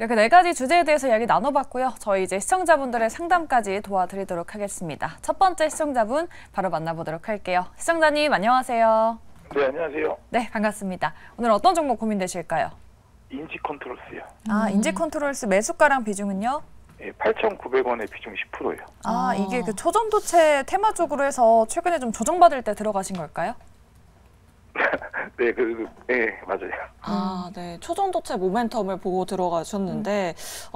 이렇게 4가지 주제에 대해서 이야기 나눠봤고요. 저희 이제 시청자분들의 상담까지 도와드리도록 하겠습니다. 첫 번째 시청자분 바로 만나보도록 할게요. 시청자님 안녕하세요. 네, 안녕하세요. 네, 반갑습니다. 오늘 어떤 종목 고민되실까요? 인지 컨트롤스요. 인지 컨트롤스 매수가랑 비중은요? 네, 8,900원에 비중 10%예요. 이게 그 초전도체 테마적으로 해서 최근에 좀 조정받을 때 들어가신 걸까요? 네, 네, 맞아요. 네. 초전도체 모멘텀을 보고 들어가셨는데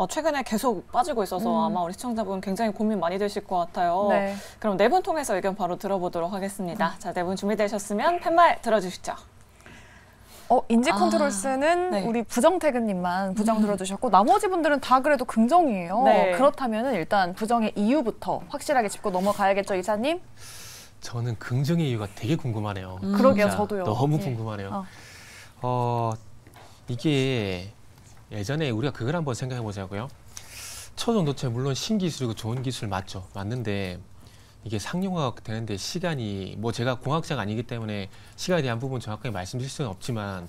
최근에 계속 빠지고 있어서 아마 우리 시청자분 굉장히 고민 많이 되실 것 같아요. 네. 그럼 네 분 통해서 의견 바로 들어보도록 하겠습니다. 자, 네 분 준비되셨으면 팻말 들어주시죠. 인지 컨트롤스는 네. 우리 부정태근님만 부정 들어주셨고 나머지 분들은 다 그래도 긍정이에요. 네. 그렇다면 일단 부정의 이유부터 확실하게 짚고 넘어가야겠죠, 이사님? 저는 긍정의 이유가 되게 궁금하네요. 그러게요, 진짜 저도요. 너무 예. 궁금하네요. 이게 예전에 우리가 그걸 한번 생각해 보자고요. 초전도체 물론 신기술이고 좋은 기술 맞죠. 맞는데 이게 상용화가 되는데 시간이 뭐 제가 공학자가 아니기 때문에 시간에 대한 부분 정확하게 말씀드릴 수는 없지만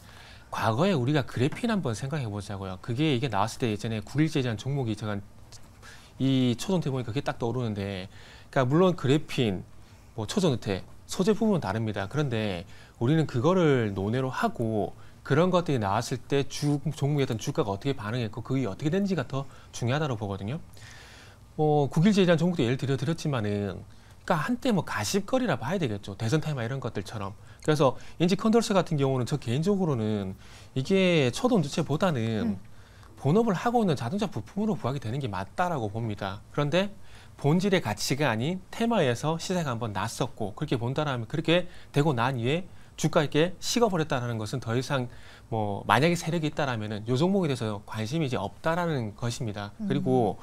과거에 우리가 그래핀 한번 생각해 보자고요. 이게 나왔을 때 예전에 9일제라는 종목이 제가 이 초전도체 보니까 그게 딱 떠오르는데 그러니까 물론 그래핀 뭐 초전도체 소재 부분은 다릅니다. 그런데 우리는 그거를 논외로 하고 그런 것들이 나왔을 때 종목의 어떤 주가가 어떻게 반응했고 그게 어떻게 된지가 더 중요하다고 보거든요. 9일제라는 종목도 예를 드렸지만은 그러니까 한때 뭐 가십거리라 봐야 되겠죠. 대선 테마 이런 것들처럼. 그래서 인지 컨트롤스 같은 경우는 저 개인적으로는 이게 초전도체보다는 본업을 하고 있는 자동차 부품으로 부각이 되는 게 맞다라고 봅니다. 그런데 본질의 가치가 아닌 테마에서 시세가 한번 났었고 그렇게 본다라면 그렇게 되고 난 이후에 주가 있게 식어버렸다는 것은 더 이상 뭐 만약에 세력이 있다라면은 요 종목에 대해서 관심이 이제 없다라는 것입니다. 그리고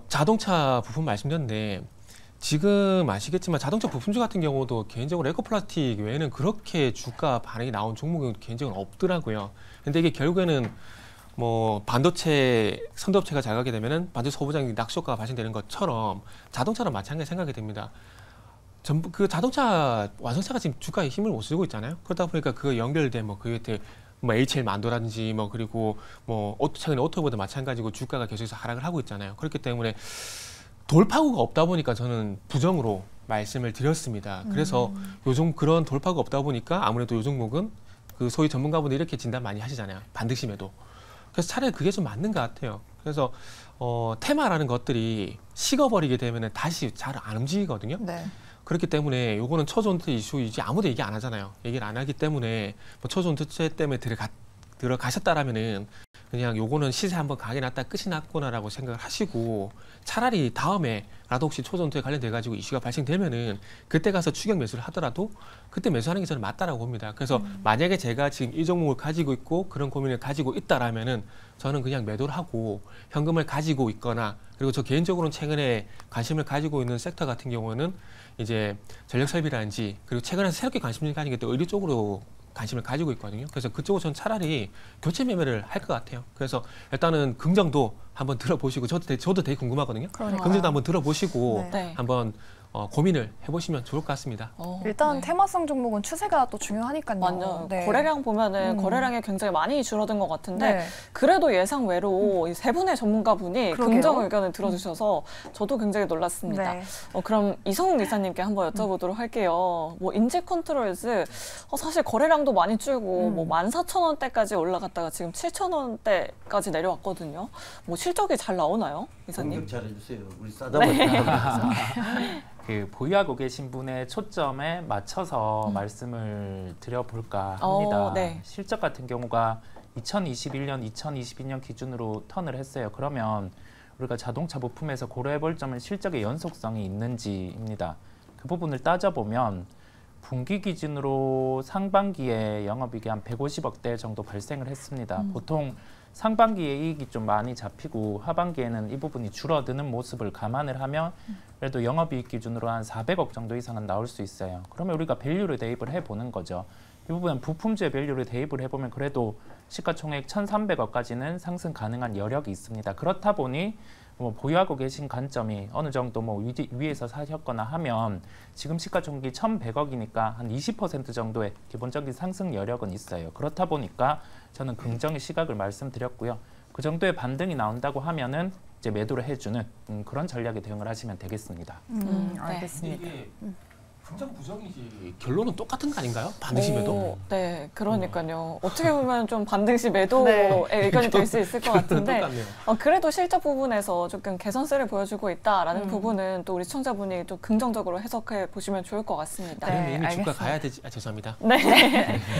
자동차 부품 말씀드렸는데 지금 아시겠지만 자동차 부품주 같은 경우도 개인적으로 에코플라스틱 외에는 그렇게 주가 반응이 나온 종목은 개인적으로 없더라고요. 근데 이게 결국에는 뭐 반도체 선도업체가 잘 가게 되면은 반도체 소부장이 낙쇼가가 발생되는 것처럼 자동차랑 마찬가지 생각이 됩니다. 전부 그 자동차 완성차가 지금 주가에 힘을 못 쓰고 있잖아요. 그러다 보니까 그 연결된 뭐 그게 뭐 HL 만도라든지 뭐 그리고 뭐 최근에 오토보드 마찬가지고 주가가 계속해서 하락을 하고 있잖아요. 그렇기 때문에 돌파구가 없다 보니까 저는 부정으로 말씀을 드렸습니다. 그래서 요즘 그런 돌파구가 없다 보니까 아무래도 요 종목은 그 소위 전문가분들 이렇게 진단 많이 하시잖아요. 반등심에도. 그래서 차라리 그게 좀 맞는 것 같아요. 그래서 테마라는 것들이 식어버리게 되면 다시 잘 안 움직이거든요. 네. 그렇기 때문에 요거는 초전도체 이슈이지 아무도 얘기 안 하잖아요. 얘기를 안 하기 때문에 뭐 초전도체 때문에 들어가셨다라면은 그냥 요거는 시세 한번 가게 났다 끝이 났구나라고 생각을 하시고 차라리 다음에라도 혹시 초전도체 관련돼 가지고 이슈가 발생되면은 그때 가서 추격 매수를 하더라도 그때 매수하는 게 저는 맞다라고 봅니다. 그래서 만약에 제가 지금 이 종목을 가지고 있고 그런 고민을 가지고 있다라면은 저는 그냥 매도를 하고 현금을 가지고 있거나 그리고 저 개인적으로는 최근에 관심을 가지고 있는 섹터 같은 경우는 이제 전력 설비라든지 그리고 최근에 새롭게 관심을 가진 게 또 의료 쪽으로 관심을 가지고 있거든요. 그래서 그쪽은 전 차라리 교체 매매를 할 것 같아요. 그래서 일단은 긍정도 한번 들어보시고 저도 되게 궁금하거든요. 그러니까요. 긍정도 한번 들어보시고 네. 한번 고민을 해보시면 좋을 것 같습니다. 일단 네. 테마성 종목은 추세가 또 중요하니까요. 완전 네. 거래량 보면은 거래량이 굉장히 많이 줄어든 것 같은데 네. 그래도 예상 외로 이 세 분의 전문가분이 그러게요. 긍정 의견을 들어주셔서 저도 굉장히 놀랐습니다. 네. 그럼 이성욱 이사님께 한번 여쭤보도록 할게요. 뭐 인지 컨트롤즈 사실 거래량도 많이 줄고 뭐 14,000원대까지 올라갔다가 지금 7,000원대까지 내려왔거든요. 뭐 실적이 잘 나오나요, 이사님? 공격 잘해주세요. 우리 싸다 보니까. 그 보유하고 계신 분의 초점에 맞춰서 말씀을 드려볼까 합니다. 네. 실적 같은 경우가 2021년, 2022년 기준으로 턴을 했어요. 그러면 우리가 자동차 부품에서 고려해볼 점은 실적의 연속성이 있는지입니다. 그 부분을 따져보면 분기 기준으로 상반기에 영업이익이 한 150억대 정도 발생을 했습니다. 보통 상반기에 이익이 좀 많이 잡히고 하반기에는 이 부분이 줄어드는 모습을 감안을 하면 그래도 영업이익 기준으로 한 400억 정도 이상은 나올 수 있어요. 그러면 우리가 밸류를 대입을 해보는 거죠. 이 부분은 부품주의 밸류를 대입을 해보면 그래도 시가총액 1,300억까지는 상승 가능한 여력이 있습니다. 그렇다 보니 뭐 보유하고 계신 관점이 어느 정도 뭐 위에서 사셨거나 하면 지금 시가총액이 1,100억이니까 한 20% 정도의 기본적인 상승 여력은 있어요. 그렇다 보니까 저는 긍정의 시각을 말씀드렸고요. 그 정도의 반등이 나온다고 하면은 이제 매도를 해주는 그런 전략에 대응을 하시면 되겠습니다. 알겠습니다. 이게 긍정 부정이지 결론은 똑같은 거 아닌가요? 반드시 매도? 네, 그러니까요. 어떻게 보면 좀 반드시 매도의 의견이 될 수 있을 것 같은데 똑같네요. 그래도 실적 부분에서 조금 개선세를 보여주고 있다라는 부분은 또 우리 시청자분이 또 긍정적으로 해석해 보시면 좋을 것 같습니다. 네. 그러면 이미 알겠습니다. 주가 가야 되지. 죄송합니다.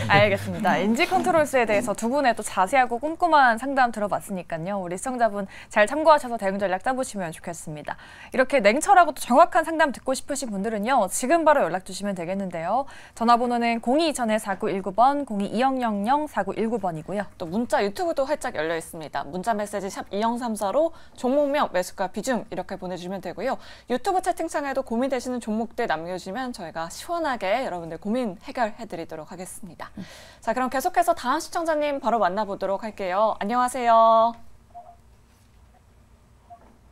알겠습니다. 인지 컨트롤스에 대해서 두 분의 또 자세하고 꼼꼼한 상담 들어봤으니까요. 우리 시청자분 잘 참고하셔서 대응 전략 짜보시면 좋겠습니다. 이렇게 냉철하고 또 정확한 상담 듣고 싶으신 분들은요. 지금 바로 연락 주시면 되겠는데요. 전화번호는 0220-4919번, 022000-4919번이고요. 또 문자 유튜브도 활짝 열려 있습니다. 문자 메시지 샵 2034로 종목명, 매수가, 비중 이렇게 보내주시면 되고요. 유튜브 채팅창에도 고민되시는 종목들 남겨주시면 저희가 시원하게 여러분들 고민 해결해드리도록 하겠습니다. 자, 그럼 계속해서 다음 시청자님 바로 만나보도록 할게요. 안녕하세요.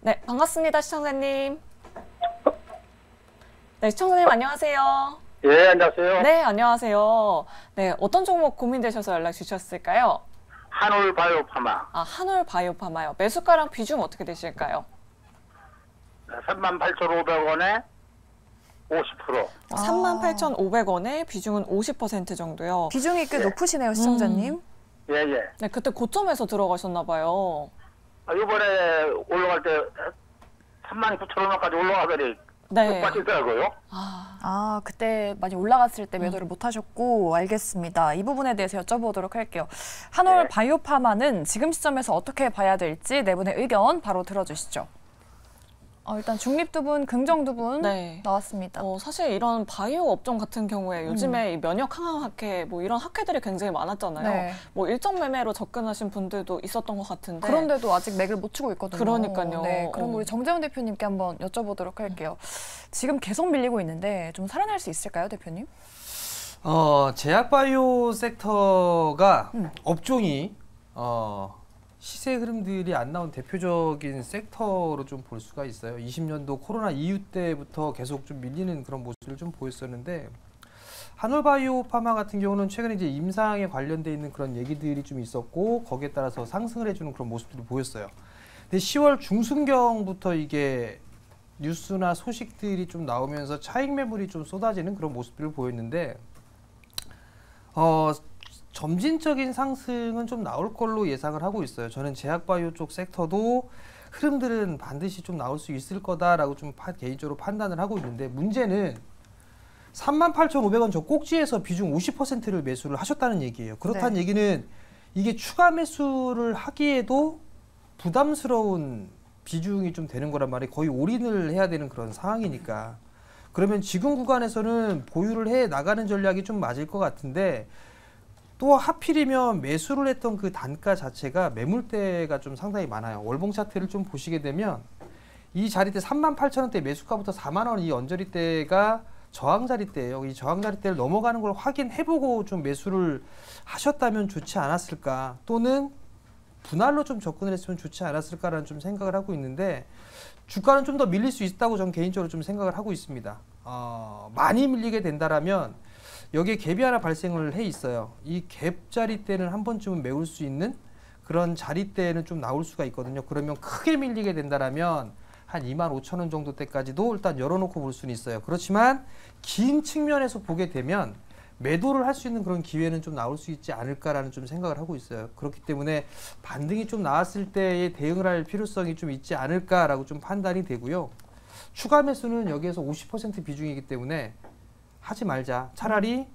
네, 반갑습니다, 시청자님. 네, 시청자님 안녕하세요. 예, 안녕하세요. 네, 안녕하세요. 네, 어떤 종목 고민되셔서 연락 주셨을까요? 한올 바이오 파마 아, 한올 바이오파마요. 매수가랑 비중 어떻게 되실까요? 38,500원에 50%. 38,500원에 비중은 50% 정도요. 비중이 꽤 높으시네요, 시청자님. 예, 예. 네, 그때 고점에서 들어가셨나 봐요. 이번에 올라갈 때 39,000원까지 올라가더니 네. 빠지더라고요. 그때 많이 올라갔을 때 매도를 못 하셨고, 알겠습니다. 이 부분에 대해서 여쭤보도록 할게요. 한올 바이오파마는 지금 시점에서 어떻게 봐야 될지 네 분의 의견 바로 들어주시죠. 일단 중립 두 분, 긍정 두 분 네. 나왔습니다. 사실 이런 바이오 업종 같은 경우에 요즘에 이 면역 항암 학회 뭐 이런 학회들이 굉장히 많았잖아요. 네. 뭐 일정 매매로 접근하신 분들도 있었던 것 같은데. 그런데도 아직 맥을 못 추고 있거든요. 그러니까요. 네, 그럼 우리 정재훈 대표님께 한번 여쭤보도록 할게요. 지금 계속 밀리고 있는데 좀 살아날 수 있을까요, 대표님? 제약바이오 섹터가 업종이 시세 흐름들이 안 나온 대표적인 섹터로 좀 볼 수가 있어요. 20년도 코로나 이후 때부터 계속 좀 밀리는 그런 모습을 좀 보였었는데 한올바이오 파마 같은 경우는 최근에 이제 임상에 관련돼 있는 그런 얘기들이 좀 있었고 거기에 따라서 상승을 해주는 그런 모습들이 보였어요. 근데 10월 중순경부터 이게 뉴스나 소식들이 좀 나오면서 차익 매물이 좀 쏟아지는 그런 모습들을 보였는데 점진적인 상승은 좀 나올 걸로 예상을 하고 있어요. 저는 제약바이오 쪽 섹터도 흐름들은 반드시 좀 나올 수 있을 거다라고 좀 개인적으로 판단을 하고 있는데 문제는 38,500원 저 꼭지에서 비중 50%를 매수를 하셨다는 얘기예요. 그렇다는 얘기는 이게 추가 매수를 하기에도 부담스러운 비중이 좀 되는 거란 말이에요. 거의 올인을 해야 되는 그런 상황이니까. 그러면 지금 구간에서는 보유를 해 나가는 전략이 좀 맞을 것 같은데 또 하필이면 매수를 했던 그 단가 자체가 매물대가 좀 상당히 많아요. 월봉 차트를 좀 보시게 되면 이 자리대 38,000원대 매수가부터 4만 원 이 언저리대가 저항 자리대예요. 이 저항 자리대를 넘어가는 걸 확인해보고 좀 매수를 하셨다면 좋지 않았을까, 또는 분할로 좀 접근을 했으면 좋지 않았을까라는 좀 생각을 하고 있는데 주가는 좀 더 밀릴 수 있다고 저는 개인적으로 좀 생각을 하고 있습니다. 많이 밀리게 된다라면 여기에 갭이 하나 발생을 해 있어요. 이 갭 자리대는 한 번쯤은 메울 수 있는 그런 자리대는 좀 나올 수가 있거든요. 그러면 크게 밀리게 된다라면 한 25,000원 정도 때까지도 일단 열어놓고 볼 수는 있어요. 그렇지만 긴 측면에서 보게 되면 매도를 할 수 있는 그런 기회는 좀 나올 수 있지 않을까라는 좀 생각을 하고 있어요. 그렇기 때문에 반등이 좀 나왔을 때에 대응을 할 필요성이 좀 있지 않을까라고 좀 판단이 되고요. 추가 매수는 여기에서 50% 비중이기 때문에 하지 말자. 차라리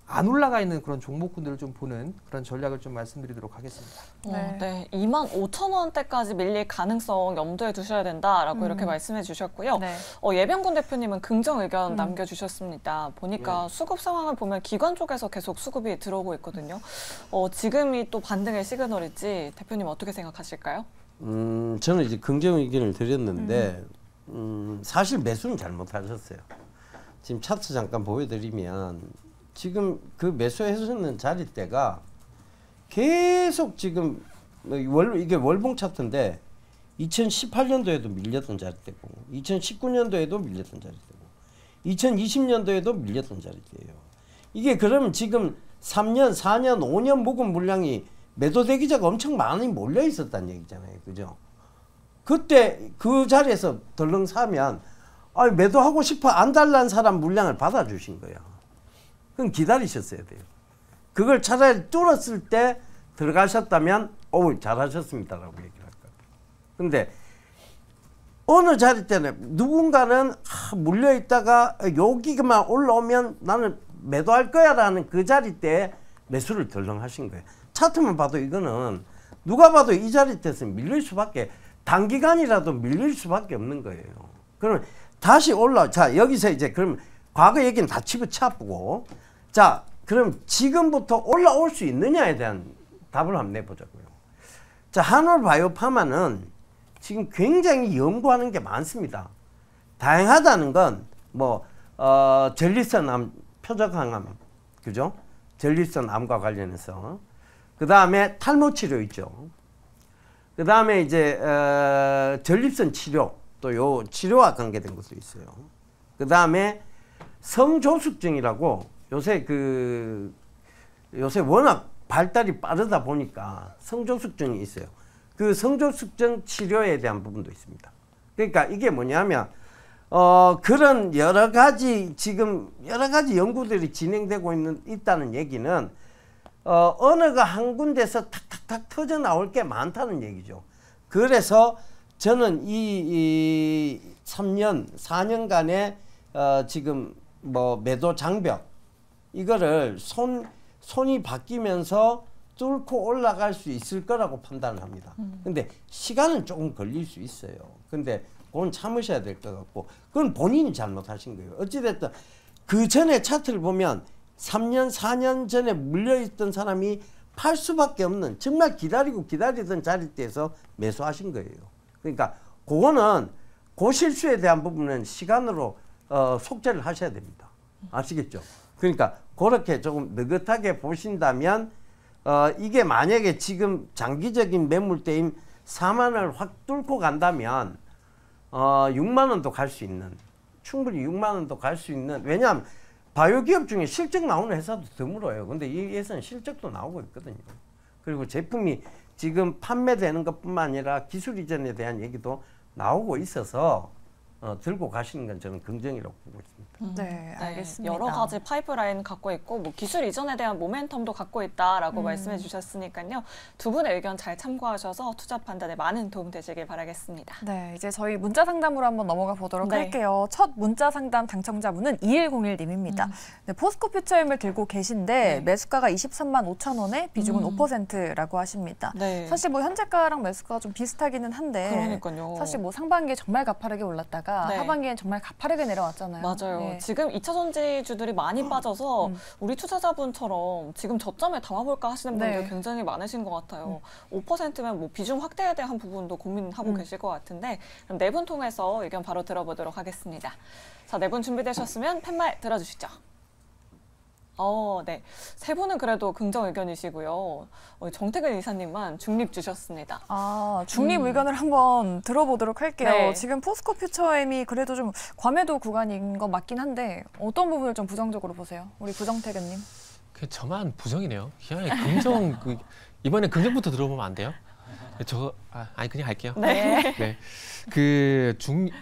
안 올라가 있는 그런 종목군들을 좀 보는 그런 전략을 좀 말씀드리도록 하겠습니다. 네, 25,000원대까지 밀릴 가능성 염두에 두셔야 된다라고 이렇게 말씀해 주셨고요. 네. 예병군 대표님은 긍정 의견 남겨주셨습니다. 보니까 수급 상황을 보면 기관 쪽에서 계속 수급이 들어오고 있거든요. 지금이 또 반등의 시그널일지 대표님 어떻게 생각하실까요? 저는 이제 긍정 의견을 드렸는데 사실 매수는 잘못하셨어요. 지금 차트 잠깐 보여드리면 지금 그 매수해주는 자리대가 계속 지금 이게 월봉 차트인데 2018년도에도 밀렸던 자리대고 2019년도에도 밀렸던 자리대고 2020년도에도 밀렸던 자리대예요. 이게 그러면 지금 3년, 4년, 5년 묵은 물량이 매도 대기자가 엄청 많이 몰려 있었다는 얘기잖아요. 그죠? 그때 그 자리에서 덜렁 사면 아니, 매도하고 싶어 안 달라는 사람 물량을 받아주신 거예요. 그럼 기다리셨어야 돼요. 그걸 차라리 뚫었을 때 들어가셨다면 어우 잘하셨습니다라고 얘기를 할 거예요. 근데 어느 자리 때는 누군가는 물려있다가 여기만 올라오면 나는 매도할 거야 라는 그 자리 때 매수를 덜렁 하신 거예요. 차트만 봐도 이거는 누가 봐도 이 자리 때에서 밀릴 수밖에, 단기간이라도 밀릴 수밖에 없는 거예요. 그러면 다시 자 여기서 이제 그럼 과거 얘기는 다 집어치우고, 자 그럼 지금부터 올라올 수 있느냐에 대한 답을 한번 내보자고요. 자, 한올바이오파마는 지금 굉장히 연구하는 게 많습니다. 다양하다는 건 뭐 전립선 암, 표적항암, 그죠? 전립선 암과 관련해서, 그 다음에 탈모 치료 있죠. 그 다음에 이제 전립선 치료, 또 요 치료와 관계된 것도 있어요. 그 다음에 성조숙증이라고 요새 워낙 발달이 빠르다 보니까 성조숙증이 있어요. 그 성조숙증 치료에 대한 부분도 있습니다. 그러니까 이게 뭐냐면 그런 여러 가지 연구들이 진행되고 있다는 얘기는 언어가 한 군데서 탁탁탁 터져 나올 게 많다는 얘기죠. 그래서 저는 이 3년, 4년간의 지금 뭐 매도 장벽, 이거를 손이 바뀌면서 뚫고 올라갈 수 있을 거라고 판단을 합니다. 근데 시간은 조금 걸릴 수 있어요. 근데 그건 참으셔야 될 것 같고, 그건 본인이 잘못하신 거예요. 어찌됐든 그 전에 차트를 보면 3년, 4년 전에 물려있던 사람이 팔 수밖에 없는, 정말 기다리던 자리대에서 매수하신 거예요. 그러니까 그거는 그 실수에 대한 부분은 시간으로 속죄를 하셔야 됩니다. 아시겠죠? 그러니까 그렇게 조금 느긋하게 보신다면 이게 만약에 지금 장기적인 매물대인 4만 원을 확 뚫고 간다면 6만 원도 갈 수 있는, 충분히 6만 원도 갈 수 있는, 왜냐하면 바이오 기업 중에 실적 나오는 회사도 드물어요. 근데 이 회사는 실적도 나오고 있거든요. 그리고 제품이 지금 판매되는 것뿐만 아니라 기술 이전에 대한 얘기도 나오고 있어서 들고 가시는 건 저는 긍정이라고 보고 있습니다. 네, 알겠습니다. 여러 가지 파이프라인 갖고 있고 뭐 기술 이전에 대한 모멘텀도 갖고 있다라고 말씀해 주셨으니까요. 두 분의 의견 잘 참고하셔서 투자 판단에 많은 도움 되시길 바라겠습니다. 네, 이제 저희 문자 상담으로 한번 넘어가 보도록 네. 할게요. 첫 문자 상담 당첨자분은 2101님입니다. 네, 포스코 퓨처엠을 들고 계신데 네. 매수가가 23만 5천 원에 비중은 5%라고 하십니다. 네. 사실 뭐 현재가랑 매수가가 좀 비슷하기는 한데 그러니까요. 사실 뭐 상반기에 정말 가파르게 올랐다가 네. 하반기엔 정말 가파르게 내려왔잖아요. 맞아요. 네. 지금 2차 전지주들이 많이 빠져서 우리 투자자분처럼 지금 저점에 담아볼까 하시는 분들 네. 굉장히 많으신 것 같아요. 5%면 뭐 비중 확대에 대한 부분도 고민하고 계실 것 같은데, 그럼 네 분 통해서 의견 바로 들어보도록 하겠습니다. 자, 네 분 준비되셨으면 팻말 들어주시죠. 네. 세 분은 그래도 긍정 의견이시고요. 정태근 이사님만 중립 주셨습니다. 중립 의견을 한번 들어보도록 할게요. 네. 지금 포스코 퓨처엠이 그래도 좀 과매도 구간인 건 맞긴 한데 어떤 부분을 좀 부정적으로 보세요? 우리 부정태근님. 그 저만 부정이네요. 그냥 긍정 이번에 긍정부터 들어보면 안 돼요? 아니 그냥 할게요. 네. 네.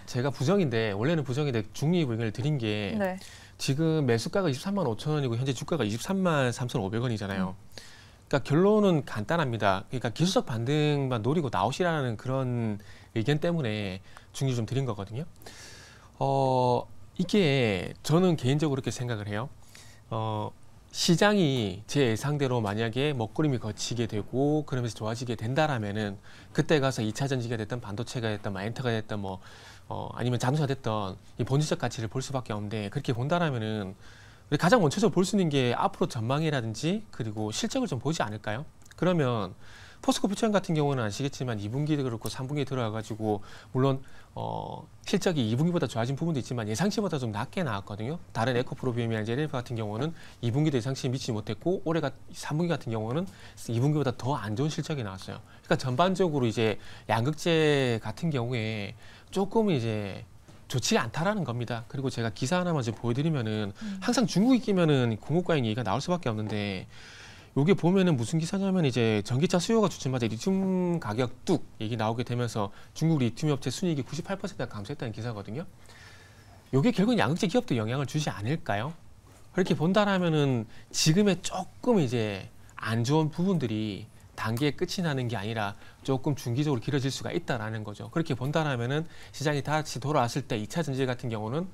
제가 부정인데 원래는 부정인데 중립 의견을 드린 게 네. 지금 매수가가 23만 5천 원이고 현재 주가가 23만 3,500원이잖아요. 그러니까 결론은 간단합니다. 그러니까 기술적 반등만 노리고 나오시라는 그런 의견 때문에 중립 좀 드린 거거든요. 이게 저는 개인적으로 이렇게 생각을 해요. 시장이 제 예상대로 만약에 먹구름이 거치게 되고 그러면서 좋아지게 된다라면은 그때 가서 2차 전지가 됐든 반도체가 됐든 엔터가 됐든 아니면 자동차 됐든 이 본질적 가치를 볼 수밖에 없는데, 그렇게 본다라면은 우리 가장 원초적으로 볼 수 있는 게 앞으로 전망이라든지 그리고 실적을 좀 보지 않을까요? 그러면 포스코 퓨처엠 같은 경우는 아시겠지만 2분기도 그렇고 3분기에 들어와가지고 물론 실적이 2분기보다 좋아진 부분도 있지만 예상치보다 좀 낮게 나왔거든요. 다른 에코프로비움이나 제네리프 같은 경우는 2분기도 예상치에 미치지 못했고 올해가 3분기 같은 경우는 2분기보다 더 안 좋은 실적이 나왔어요. 그러니까 전반적으로 이제 양극재 같은 경우에 조금 이제 좋지 않다라는 겁니다. 그리고 제가 기사 하나만 좀 보여드리면은 항상 중국이 끼면은 공급과잉 얘기가 나올 수밖에 없는데 요게 보면은 무슨 기사냐면 이제 전기차 수요가 주춤하자 리튬 가격 뚝 얘기 나오게 되면서 중국 리튬 업체 순이익이 98%가 감소했다는 기사거든요. 요게 결국은 양극재 기업도 영향을 주지 않을까요? 그렇게 본다라면은 지금의 조금 이제 안 좋은 부분들이 단계에 끝이 나는 게 아니라 조금 중기적으로 길어질 수가 있다라는 거죠. 그렇게 본다라면은 시장이 다시 돌아왔을 때 2차 전지 같은 경우는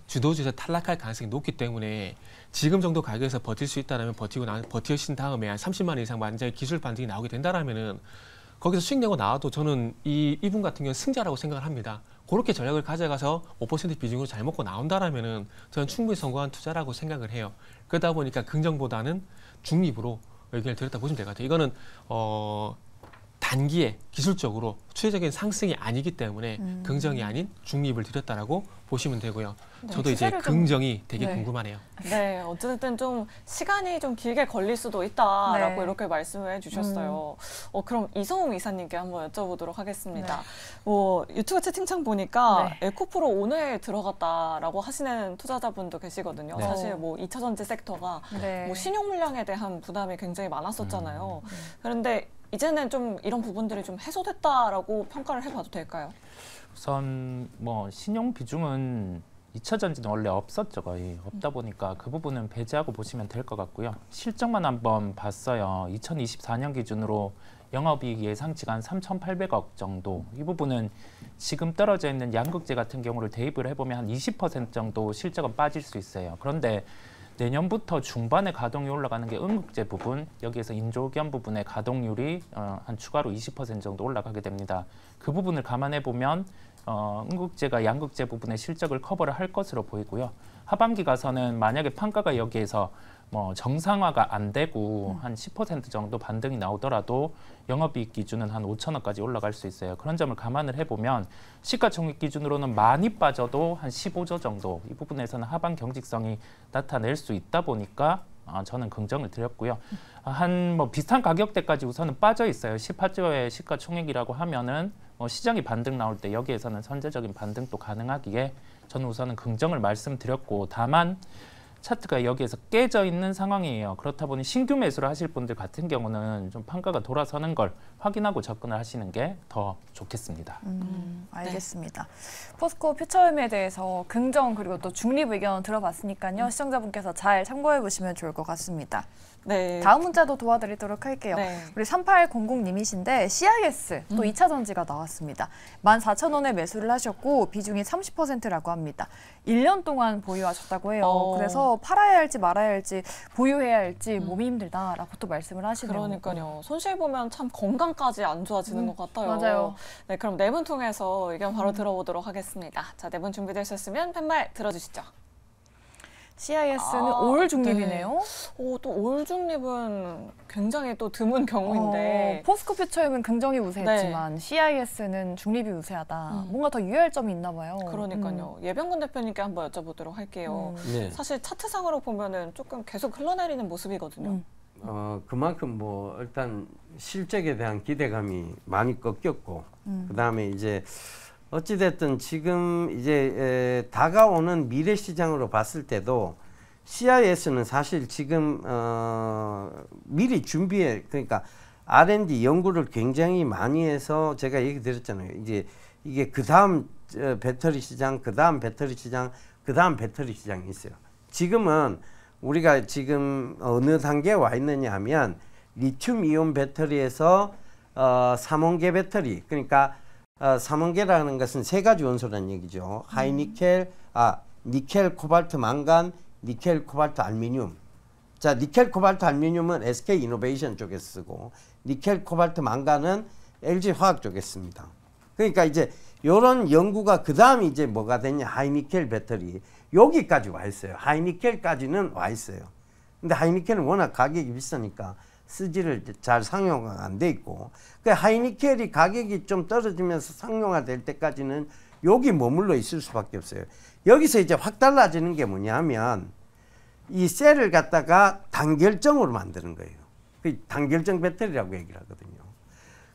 주도주에서 탈락할 가능성이 높기 때문에 지금 정도 가격에서 버틸 수 있다라면 버티신 다음에 한 30만 원 이상 만약에 기술 반등이 나오게 된다라면은 거기서 수익 내고 나와도 저는 이분 같은 경우는 승자라고 생각을 합니다. 그렇게 전략을 가져가서 5% 비중으로 잘 먹고 나온다라면은 저는 충분히 성공한 투자라고 생각을 해요. 그러다 보니까 긍정보다는 중립으로 의견을 드렸다 보시면 될 것 같아요. 이거는 단기에 기술적으로 추세적인 상승이 아니기 때문에 긍정이 아닌 중립을 드렸다라고 보시면 되고요. 네, 저도 이제 추세를 좀- 긍정이 되게 네. 궁금하네요. 네, 어쨌든 좀 시간이 좀 길게 걸릴 수도 있다라고 네. 이렇게 말씀을 해주셨어요. 그럼 이성웅 이사님께 한번 여쭤보도록 하겠습니다. 네. 유튜브 채팅창 보니까 네. 에코프로 오늘 들어갔다라고 하시는 투자자분도 계시거든요. 네. 사실 뭐 2차 전지 섹터가 네. 뭐 신용 물량에 대한 부담이 굉장히 많았었잖아요. 그런데 이제는 좀 이런 부분들이 좀 해소됐다라고 평가를 해봐도 될까요? 우선 뭐 신용 비중은 2차 전지는 원래 없었죠. 거의 없다 보니까 그 부분은 배제하고 보시면 될 것 같고요. 실적만 한번 봤어요. 2024년 기준으로 영업이익 예상치가 한 3,800억 정도. 이 부분은 지금 떨어져 있는 양극재 같은 경우를 대입을 해보면 한 20% 정도 실적은 빠질 수 있어요. 그런데 내년부터 중반에 가동이 올라가는 게 음극재 부분, 여기에서 인조견 부분의 가동률이 한 추가로 20% 정도 올라가게 됩니다. 그 부분을 감안해 보면 음극재가 양극재 부분의 실적을 커버를 할 것으로 보이고요. 하반기 가서는 만약에 판가가 여기에서 뭐 정상화가 안 되고 한 10% 정도 반등이 나오더라도 영업이익 기준은 한 5천억까지 올라갈 수 있어요. 그런 점을 감안을 해보면 시가총액 기준으로는 많이 빠져도 한 15조 정도, 이 부분에서는 하반 경직성이 나타낼 수 있다 보니까 저는 긍정을 드렸고요. 한 뭐 비슷한 가격대까지 우선은 빠져 있어요. 18조의 시가총액이라고 하면은 시장이 반등 나올 때 여기에서는 선제적인 반등도 가능하기에 저는 우선은 긍정을 말씀드렸고, 다만 차트가 여기에서 깨져 있는 상황이에요. 그렇다 보니 신규 매수를 하실 분들 같은 경우는 좀 판가가 돌아서는 걸 확인하고 접근을 하시는 게 더 좋겠습니다. 알겠습니다. 포스코 퓨처엠에 대해서 긍정 그리고 또 중립 의견 들어봤으니까요. 시청자분께서 잘 참고해 보시면 좋을 것 같습니다. 네. 다음 문자도 도와드리도록 할게요. 네. 우리 3800님이신데 CIS 또 2차 전지가 나왔습니다. 14,000원에 매수를 하셨고 비중이 30%라고 합니다. 1년 동안 보유하셨다고 해요. 그래서 팔아야 할지 말아야 할지 보유해야 할지 몸이 힘들다라고 또 말씀을 하시네요. 그러니까요. 손실 보면 참 건강까지 안 좋아지는 것 같아요. 맞아요. 네, 그럼 네 분 통해서 의견 바로 들어보도록 하겠습니다. 자, 네 분 준비되셨으면 팻말 들어주시죠. CIS는 올 중립이네요. 또 올 중립은 굉장히 또 드문 경우인데. 포스코 퓨처엠은 긍정이 우세했지만 CIS는 중립이 우세하다. 뭔가 더 유의할 점이 있나 봐요. 그러니까요. 예병근 대표님께 한번 여쭤보도록 할게요. 네. 사실 차트상으로 보면은 조금 계속 흘러내리는 모습이거든요. 그만큼 뭐 일단 실적에 대한 기대감이 많이 꺾였고, 그다음에 이제 어찌됐든 지금 이제 다가오는 미래 시장으로 봤을 때도 CIS는 사실 지금 미리 준비해, 그러니까 R&D 연구를 굉장히 많이 해서 제가 얘기 드렸잖아요. 이제 이게 그 다음 배터리 시장, 그 다음 배터리 시장, 그 다음 배터리 시장이 있어요. 지금은 우리가 지금 어느 단계에 와 있느냐 하면 리튬 이온 배터리에서 삼원계 배터리, 그러니까 삼원계라는 것은 세 가지 원소라는 얘기죠. 하이니켈, 니켈, 코발트, 망간, 니켈, 코발트, 알루미늄. 자, 니켈, 코발트, 알루미늄은 SK 이노베이션 쪽에서 쓰고, 니켈, 코발트, 망간은 LG 화학 쪽에 씁니다. 그러니까 이제 이런 연구가 그 다음에 이제 뭐가 되냐, 하이니켈 배터리. 여기까지 와 있어요. 하이니켈까지는 와 있어요. 근데 하이니켈은 워낙 가격이 비싸니까 쓰지를 잘 상용화가 안 돼 있고, 그 하이니켈이 가격이 좀 떨어지면서 상용화 될 때까지는 여기 머물러 있을 수밖에 없어요. 여기서 이제 확 달라지는 게 뭐냐면 이 셀을 갖다가 단결정으로 만드는 거예요. 그 단결정 배터리라고 얘기를 하거든요.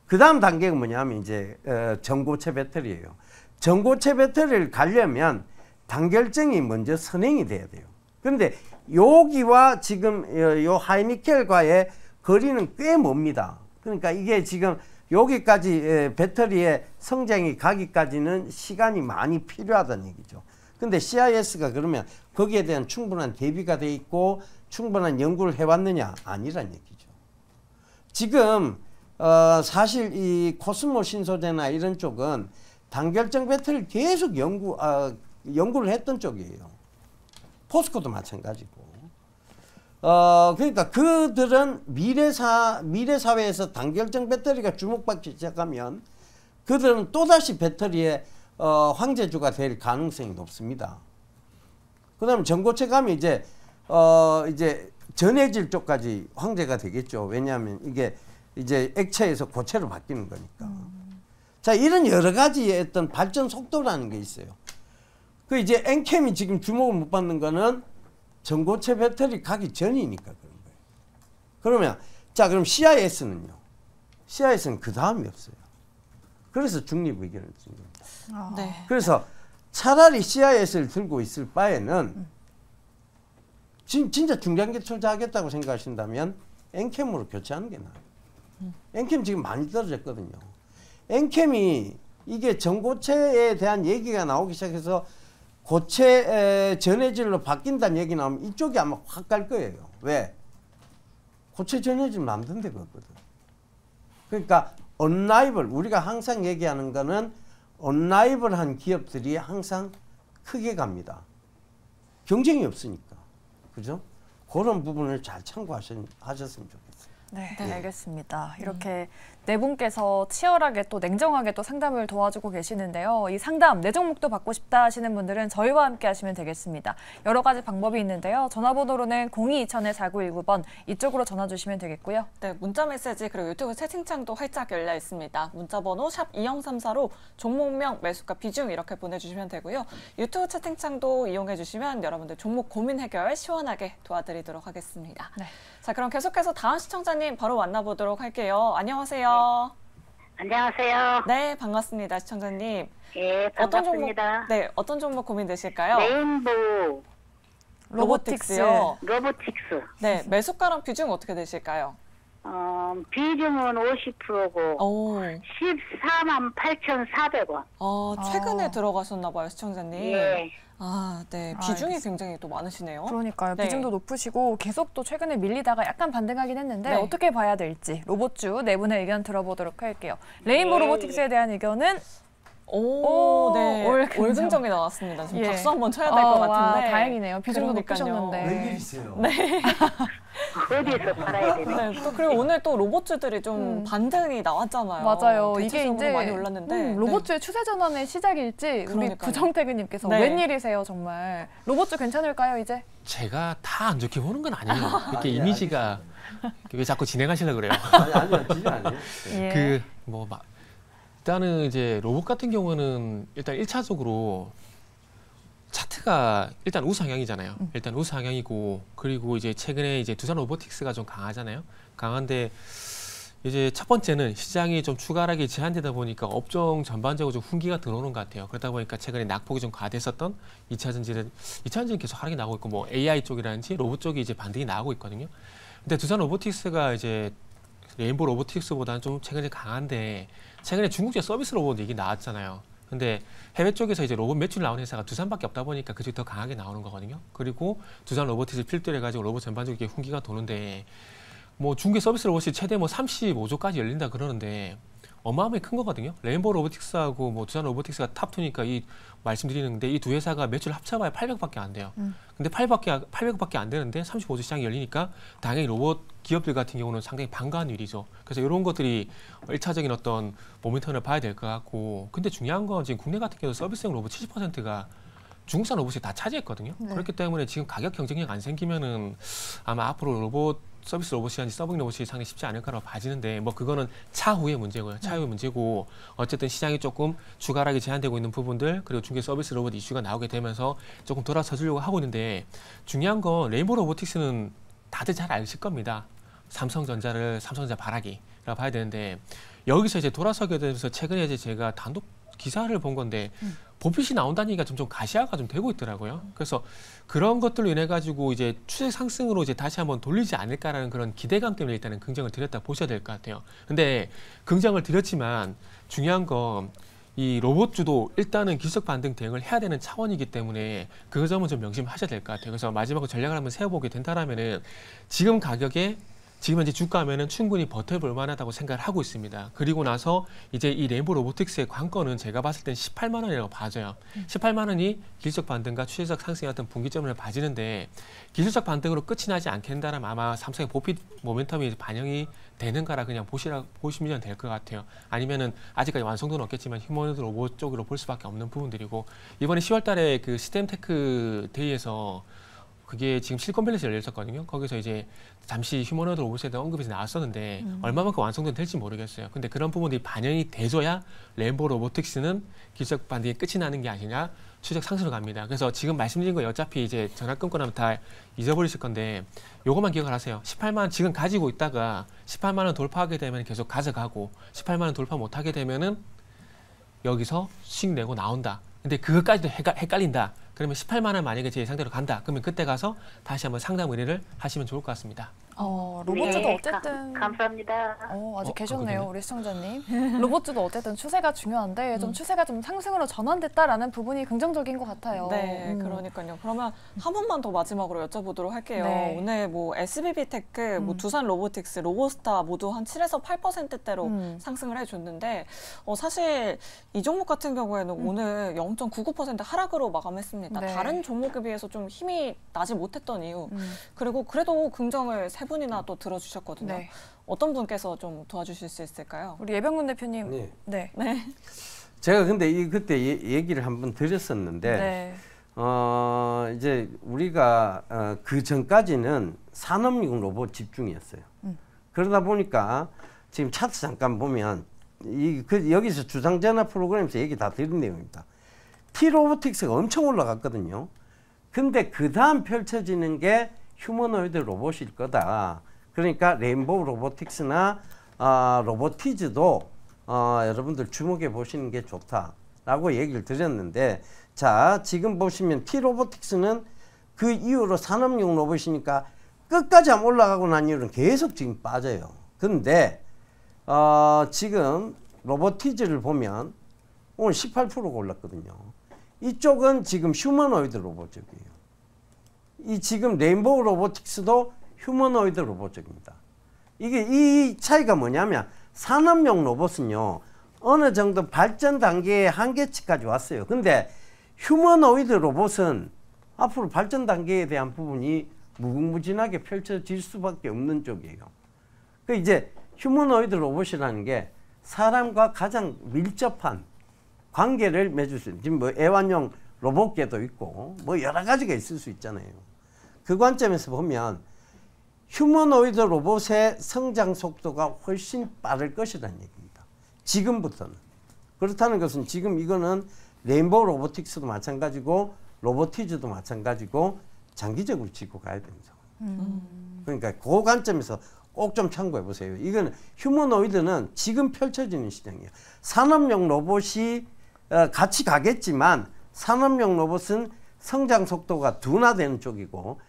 그 다음 단계가 뭐냐면 이제 전고체 배터리예요. 전고체 배터리를 가려면 단결정이 먼저 선행이 돼야 돼요. 그런데 여기와 지금 요 하이니켈과의 거리는 꽤 멉니다. 그러니까 이게 지금 여기까지 배터리의 성장이 가기까지는 시간이 많이 필요하다는 얘기죠. 근데 CIS가 그러면 거기에 대한 충분한 대비가 돼 있고 충분한 연구를 해왔느냐? 아니란 얘기죠. 지금 사실 이 코스모 신소재나 이런 쪽은 단결정 배터리를 계속 연구를 했던 쪽이에요. 포스코도 마찬가지고. 그러니까 그들은 미래 사회에서 단결정 배터리가 주목받기 시작하면 그들은 또다시 배터리의 황제주가 될 가능성이 높습니다. 그 다음에 전고체 가면 이제 전해질 쪽까지 황제가 되겠죠. 왜냐하면 이게 이제 액체에서 고체로 바뀌는 거니까. 자, 이런 여러 가지의 어떤 발전 속도라는 게 있어요. 그 이제 엔캠이 지금 주목을 못 받는 거는 전고체 배터리 가기 전이니까 그런 거예요. 그러면 자, 그럼 CIS는요? CIS는 그 다음이 없어요. 그래서 중립 의견을 든 겁니다. 네. 그래서 차라리 CIS를 들고 있을 바에는 진짜 중장기 투자하겠다고 생각하신다면 엔캠으로 교체하는 게 나아요. 엔캠 지금 많이 떨어졌거든요. 엔캠이 이게 전고체에 대한 얘기가 나오기 시작해서 고체 전해질로 바뀐다는 얘기 나오면 이쪽이 아마 확 갈 거예요. 왜? 고체 전해질 만든 데가 없거든. 그러니까 언라이벌, 우리가 항상 얘기하는 거는 언라이벌한 기업들이 항상 크게 갑니다. 경쟁이 없으니까. 그죠? 그런 부분을 잘 참고하셨으면 좋겠어요. 네, 알겠습니다. 이렇게 네 분께서 치열하게 또 냉정하게 또 상담을 도와주고 계시는데요. 이 상담, 내 종목도 받고 싶다 하시는 분들은 저희와 함께 하시면 되겠습니다. 여러 가지 방법이 있는데요. 전화번호로는 02-2000-4919번 이쪽으로 전화 주시면 되겠고요. 네, 문자 메시지 그리고 유튜브 채팅창도 활짝 열려 있습니다. 문자번호 샵 2034로 종목명, 매수가, 비중 이렇게 보내주시면 되고요. 유튜브 채팅창도 이용해 주시면 여러분들 종목 고민 해결 시원하게 도와드리도록 하겠습니다. 네. 자, 그럼 계속해서 다음 시청자님 바로 만나보도록 할게요. 안녕하세요. 안녕하세요. 네, 반갑습니다, 시청자님. 예, 반갑습니다. 어떤 종목 고민되실까요? 레인보우 로보틱스요. 로보틱스. 네, 매수가랑 비중 어떻게 되실까요? 비중은 50%고 오, 148,400원. 최근에 들어가셨나 봐요, 시청자님. 예. 아, 네. 비중이 굉장히 또 많으시네요. 그러니까요. 네. 비중도 높으시고 계속 또 최근에 밀리다가 약간 반등하긴 했는데 네. 어떻게 봐야 될지 로봇주 네 분의 의견 들어보도록 할게요. 레인보우 예, 로보틱스에 대한 의견은 오, 네. 올 긍정이 나왔습니다. 지금 예. 박수 한번 쳐야 될 것 와, 같은데. 다행이네요. 비중도 그러니까요. 높으셨는데. 있어요? 어디에서 팔아야 되나? 네, 또 그리고 오늘 또 로봇주들이 좀 반등이 나왔잖아요. 맞아요. 이게 대체적으로 이제 많이 올랐는데 로봇주의 추세 전환의 시작일지 우리 그러니까요. 구정태근님께서 네. 웬일이세요 정말. 로봇주 괜찮을까요 이제? 제가 다 안 좋게 보는 건 아니에요. 이렇게 이미지가 왜 자꾸 진행하시려고 그래요? 아니요, 진짜 아니에요. 예. 일단은 이제 로봇 같은 경우는 일단 1차적으로 차트가 일단 우상향이잖아요. 일단 우상향이고 그리고 이제 최근에 이제 두산 로보틱스가 좀 강하잖아요. 강한데 이제 첫 번째는 시장이 좀 추가하게 제한되다 보니까 업종 전반적으로 좀 훈기가 들어오는 것 같아요. 그러다 보니까 최근에 낙폭이 좀 과대했었던 2차 전지는 계속 하락이 나오고 있고 뭐 AI 쪽이라든지 로봇 쪽이 이제 반등이 나오고 있거든요. 근데 두산 로보틱스가 이제 레인보우 로보틱스보다는 좀 최근에 강한데 최근에 중국제 서비스 로봇 얘기 나왔잖아요. 근데 해외 쪽에서 이제 로봇 매출 나오는 회사가 두산밖에 없다 보니까 그쪽이 더 강하게 나오는 거거든요. 그리고 두산 로보틱스 필두로 해가지고 로봇 전반적으로 훈기가 도는데 뭐 중개 서비스 로봇이 최대 뭐 35조까지 열린다 그러는데 어마어마하게 큰 거거든요. 레인보우 로보틱스하고 뭐 두산 로보틱스가 탑2니까 이 말씀드리는데 이 두 회사가 매출 합쳐봐야 800밖에 안 돼요. 근데 800밖에 안 되는데 35조 시장이 열리니까 당연히 로봇 기업들 같은 경우는 상당히 반가운 일이죠. 그래서 이런 것들이 1차적인 어떤 모멘텀을 봐야 될 것 같고 근데 중요한 건 지금 국내 같은 경우 서비스형 로봇 70%가 중국산 로봇이 다 차지했거든요. 네. 그렇기 때문에 지금 가격 경쟁력 안 생기면은 아마 앞으로 로봇 서비스 로봇이라든지 서빙 로봇이 상당히 쉽지 않을 거라고 봐지는데 뭐 그거는 차후의 문제고요. 차후의 문제고 어쨌든 시장이 조금 주가락이 제한되고 있는 부분들 그리고 중개 서비스 로봇 이슈가 나오게 되면서 조금 돌아서 주려고 하고 있는데 중요한 건 레인보우 로보틱스는 다들 잘 아실 겁니다. 삼성전자 바라기라고 봐야 되는데 여기서 이제 돌아서게 되면서 최근에 이제 제가 단독 기사를 본 건데 보핏이 나온다니까 좀 가시화가 좀 되고 있더라고요. 그래서 그런 것들로 인해 가지고 이제 추세 상승으로 이제 다시 한번 돌리지 않을까라는 그런 기대감 때문에 일단은 긍정을 드렸다 보셔야 될 것 같아요. 근데 긍정을 드렸지만 중요한 건 이 로봇주도 일단은 기술적 반등 대응을 해야 되는 차원이기 때문에 그 점은 좀 명심하셔야 될 것 같아요. 그래서 마지막으로 전략을 한번 세워보게 된다라면은 지금 가격에 지금 현재 주가면은 충분히 버텨볼 만하다고 생각을 하고 있습니다. 그리고 나서 이제 이 레인보우 로보틱스의 관건은 제가 봤을 땐 18만 원이라고 봐져요. 18만 원이 기술적 반등과 추세적 상승의 어떤 분기점을 봐지는데 기술적 반등으로 끝이 나지 않겠다라면 아마 삼성의 보핏 모멘텀이 반영이 되는가라 그냥 보시면 될 것 같아요. 아니면은 아직까지 완성도는 없겠지만 휴머노이드 로봇 쪽으로 볼 수밖에 없는 부분들이고 이번에 10월달에 그 시스템테크 데이에서 그게 지금 실리콘밸리에서 열렸었거든요. 거기서 이제 잠시 휴머노이드 로봇에 대한 언급이 나왔었는데 얼마만큼 완성도 될지 모르겠어요. 근데 그런 부분들이 반영이 돼줘야 레인보우 로보틱스는 기술적 반등이 끝이 나는 게 아니라 추적 상승으로 갑니다. 그래서 지금 말씀드린 거 어차피 이제 전화 끊고 나면 다 잊어버리실 건데 요것만 기억을 하세요. 18만 원 지금 가지고 있다가 18만 원 돌파하게 되면 계속 가져가고 18만 원 돌파 못하게 되면은 여기서 수익 내고 나온다. 근데 그것까지도 헷갈린다. 그러면 18만 원 만약에 제 예상대로 간다. 그러면 그때 가서 다시 한번 상담 의뢰를 하시면 좋을 것 같습니다. 로봇주도 네, 어쨌든 감사합니다. 아직 계셨네요, 그렇군요. 우리 시청자님. 로봇주도 어쨌든 추세가 중요한데 좀 추세가 좀 상승으로 전환됐다라는 부분이 긍정적인 것 같아요. 네, 그러니까요. 그러면 한 번만 더 마지막으로 여쭤보도록 할게요. 네. 오늘 뭐 SBB테크, 뭐 두산 로보틱스, 로보스타 모두 한 7에서 8%대로 상승을 해줬는데 사실 이 종목 같은 경우에는 오늘 0.99% 하락으로 마감했습니다. 네. 다른 종목에 비해서 좀 힘이 나지 못했던 이유. 그리고 그래도 긍정을 세 분이나 또 들어주셨거든요. 네. 어떤 분께서 좀 도와주실 수 있을까요? 우리 예병군 대표님. 네. 네. 제가 근데 그때 얘기를 한번 드렸었는데 네. 이제 우리가 그 전까지는 산업용 로봇 집중이었어요. 그러다 보니까 지금 차트 잠깐 보면 여기서 주상전화 프로그램에서 얘기 다 드린 내용입니다. T-로보틱스가 엄청 올라갔거든요. 근데 그 다음 펼쳐지는 게 휴머노이드 로봇일 거다. 그러니까 레인보우 로보틱스나 로보티즈도 여러분들 주목해 보시는 게 좋다라고 얘기를 드렸는데 자 지금 보시면 T-로보틱스는 그 이후로 산업용 로봇이니까 끝까지 안 올라가고 난 이후로는 계속 지금 빠져요. 근데 지금 로보티즈를 보면 오늘 18%가 올랐거든요. 이쪽은 지금 휴머노이드 로봇 쪽이에요. 이 지금 레인보우 로보틱스도 휴머노이드 로봇 쪽입니다. 이 차이가 뭐냐면 산업용 로봇은요 어느 정도 발전 단계의 한계치까지 왔어요. 근데 휴머노이드 로봇은 앞으로 발전 단계에 대한 부분이 무궁무진하게 펼쳐질 수밖에 없는 쪽이에요. 그 이제 휴머노이드 로봇이라는 게 사람과 가장 밀접한 관계를 맺을 수 있는 지금 뭐 애완용 로봇계도 있고 뭐 여러 가지가 있을 수 있잖아요. 그 관점에서 보면 휴머노이드 로봇의 성장 속도가 훨씬 빠를 것이라는 얘기입니다. 지금부터는. 그렇다는 것은 지금 이거는 레인보우 로보틱스도 마찬가지고 로보티즈도 마찬가지고 장기적으로 짚고 가야 됩니다. 그러니까 그 관점에서 꼭 좀 참고해 보세요. 이거는 휴머노이드는 지금 펼쳐지는 시장이에요. 산업용 로봇이 같이 가겠지만 산업용 로봇은 성장 속도가 둔화되는 쪽이고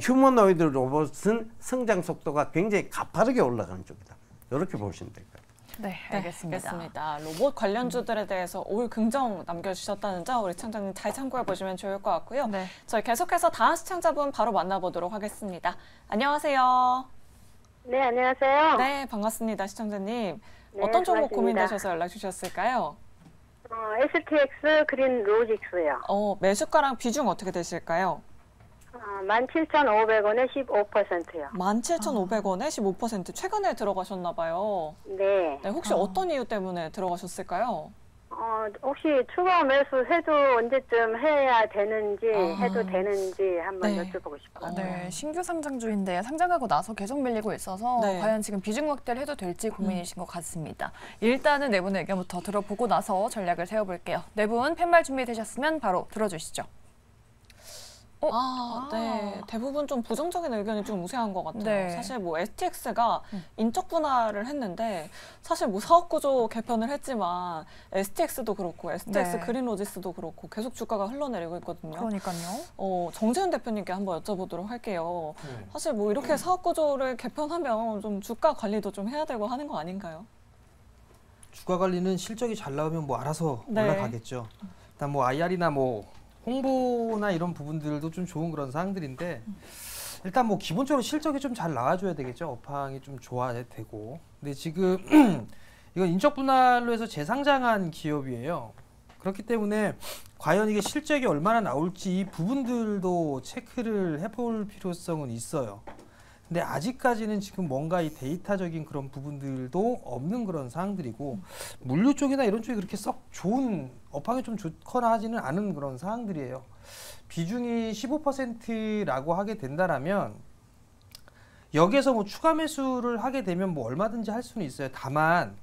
휴머노이드 로봇은 성장 속도가 굉장히 가파르게 올라가는 쪽이다. 이렇게 보시면 될 거예요. 네, 알겠습니다. 알겠습니다. 로봇 관련주들에 대해서 올 긍정 남겨주셨다는 점 우리 시청자님 잘 참고해 보시면 좋을 것 같고요. 네. 저희 계속해서 다음 시청자분 바로 만나보도록 하겠습니다. 안녕하세요. 네, 안녕하세요. 네, 반갑습니다. 시청자님. 네, 어떤 종목 반갑습니다. 고민되셔서 연락 주셨을까요? STX 그린 로직스요. 매수가랑 비중 어떻게 되실까요? 17,500원에 15%요. 17,500원에 15% 최근에 들어가셨나 봐요. 네. 네, 혹시 어떤 이유 때문에 들어가셨을까요? 혹시 추가 매수 해도 언제쯤 해야 되는지 해도 되는지 한번 네. 여쭤보고 싶어요. 네, 신규 상장주인데 상장하고 나서 계속 밀리고 있어서 네. 과연 지금 비중 확대를 해도 될지 고민이신 것 같습니다. 일단은 네 분의 의견부터 들어보고 나서 전략을 세워볼게요. 네 분 팻말 준비되셨으면 바로 들어주시죠. 네. 대부분 좀 부정적인 의견이 좀 우세한 것 같아요. 네. 사실 뭐 STX가 인적 분할을 했는데 사실 뭐 사업 구조 개편을 했지만 STX도 그렇고 STX 네. 그린로지스도 그렇고 계속 주가가 흘러내리고 있거든요. 그러니까요. 정재훈 대표님께 한번 여쭤보도록 할게요. 네. 사실 뭐 이렇게 사업 구조를 개편하면 좀 주가 관리도 좀 해야 되고 하는 거 아닌가요? 주가 관리는 실적이 잘 나오면 뭐 알아서 네. 올라가겠죠. 일단 뭐 IR이나 뭐 홍보나 이런 부분들도 좀 좋은 그런 사항들인데 일단 뭐 기본적으로 실적이 좀 잘 나와줘야 되겠죠. 업황이 좀 좋아야 되고. 근데 지금 이건 인적 분할로 해서 재상장한 기업이에요. 그렇기 때문에 과연 이게 실적이 얼마나 나올지 이 부분들도 체크를 해볼 필요성은 있어요. 근데 아직까지는 지금 뭔가 이 데이터적인 그런 부분들도 없는 그런 사항들이고 물류 쪽이나 이런 쪽이 그렇게 썩 좋은 업황이 좀 좋거나 하지는 않은 그런 사항들이에요. 비중이 15%라고 하게 된다라면 여기에서 뭐 추가 매수를 하게 되면 뭐 얼마든지 할 수는 있어요. 다만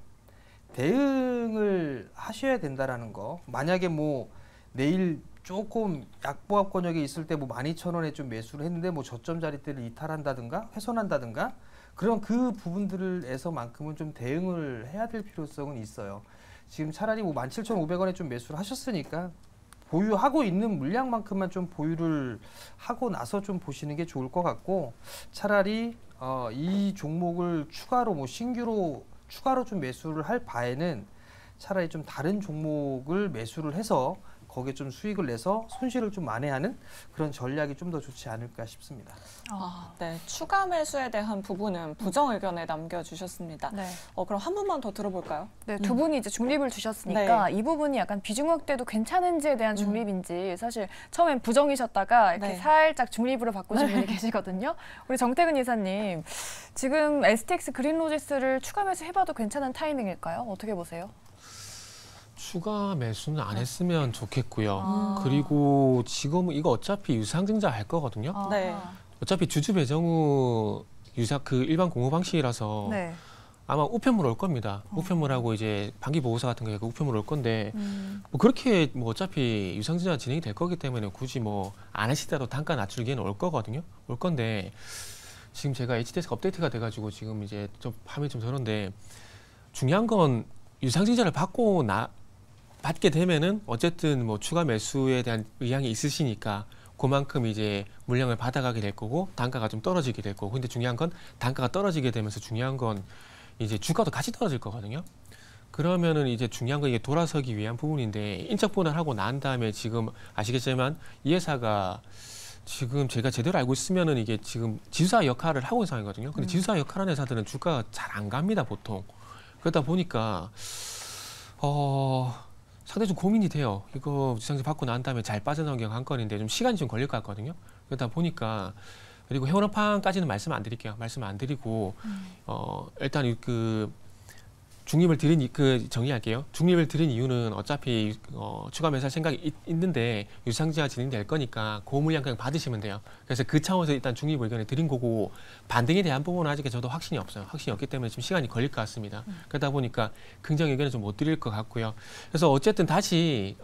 대응을 하셔야 된다라는 거. 만약에 뭐 내일 조금 약보합 권역에 있을 때 뭐 12,000원에 좀 매수를 했는데 뭐 저점 자리대를 이탈한다든가 훼손한다든가 그런 그 부분들에서만큼은 좀 대응을 해야 될 필요성은 있어요. 지금 차라리 뭐 17,500원에 좀 매수를 하셨으니까 보유하고 있는 물량만큼만 좀 보유를 하고 나서 좀 보시는 게 좋을 것 같고 차라리 이 종목을 추가로 뭐 신규로 추가로 좀 매수를 할 바에는 차라리 좀 다른 종목을 매수를 해서 거기에 좀 수익을 내서 손실을 좀 만회하는 그런 전략이 좀 더 좋지 않을까 싶습니다. 네. 추가 매수에 대한 부분은 부정 의견에 남겨주셨습니다. 네. 그럼 한 분만 더 들어볼까요? 네, 두 분이 이제 중립을 주셨으니까 네. 이 부분이 약간 비중 확대도 괜찮은지에 대한 중립인지 사실 처음엔 부정이셨다가 이렇게 네. 살짝 중립으로 바꾸신 분이 계시거든요. 우리 정태근 이사님, 지금 STX 그린로지스를 추가 매수해봐도 괜찮은 타이밍일까요? 어떻게 보세요? 추가 매수는 안 했으면 좋겠고요. 그리고 지금 이거 어차피 유상증자 할 거거든요. 네. 어차피 주주 배정 후 그 일반 공모 방식이라서 네. 아마 우편물 올 겁니다. 우편물하고 이제 반기 보고서 같은 거 우편물 올 건데 뭐 그렇게 뭐 어차피 유상증자 진행이 될 거기 때문에 굳이 뭐 안 하시더라도 단가 낮추기에는 올 거거든요. 올 건데 지금 제가 HTS가 업데이트가 돼가지고 지금 이제 좀 밤이 좀 저런데 중요한 건 유상증자를 받게 되면은 어쨌든 뭐 추가 매수에 대한 의향이 있으시니까 그만큼 이제 물량을 받아가게 될 거고 단가가 좀 떨어지게 될 거고 근데 중요한 건 단가가 떨어지게 되면서 중요한 건 이제 주가도 같이 떨어질 거거든요. 그러면은 이제 중요한 건 이게 돌아서기 위한 부분인데 인적 분할하고 난 다음에 지금 아시겠지만 이 회사가 지금 제가 제대로 알고 있으면은 이게 지금 지주사 역할을 하고 있는 상황이거든요. 근데 지주사 역할하는 회사들은 주가가 잘 안 갑니다 보통. 그러다 보니까 상당히 좀 고민이 돼요. 이거 유상증자 받고 난 다음에 잘 빠져나오기 한 건인데 좀 시간이 좀 걸릴 것 같거든요. 그러다 보니까 그리고 회원업황까지는 말씀 안 드릴게요. 말씀 안 드리고 일단 그 중립을 드린 정리할게요. 중립을 드린 이유는 어차피 추가 매수할 생각이 있는데 유상증자가 진행될 거니까 그 물량 그냥 받으시면 돼요. 그래서 그 차원에서 일단 중립 의견을 드린 거고 반등에 대한 부분은 아직 저도 확신이 없어요. 확신이 없기 때문에 좀 시간이 걸릴 것 같습니다. 그러다 보니까 긍정 의견을 좀 못 드릴 것 같고요. 그래서 어쨌든 다시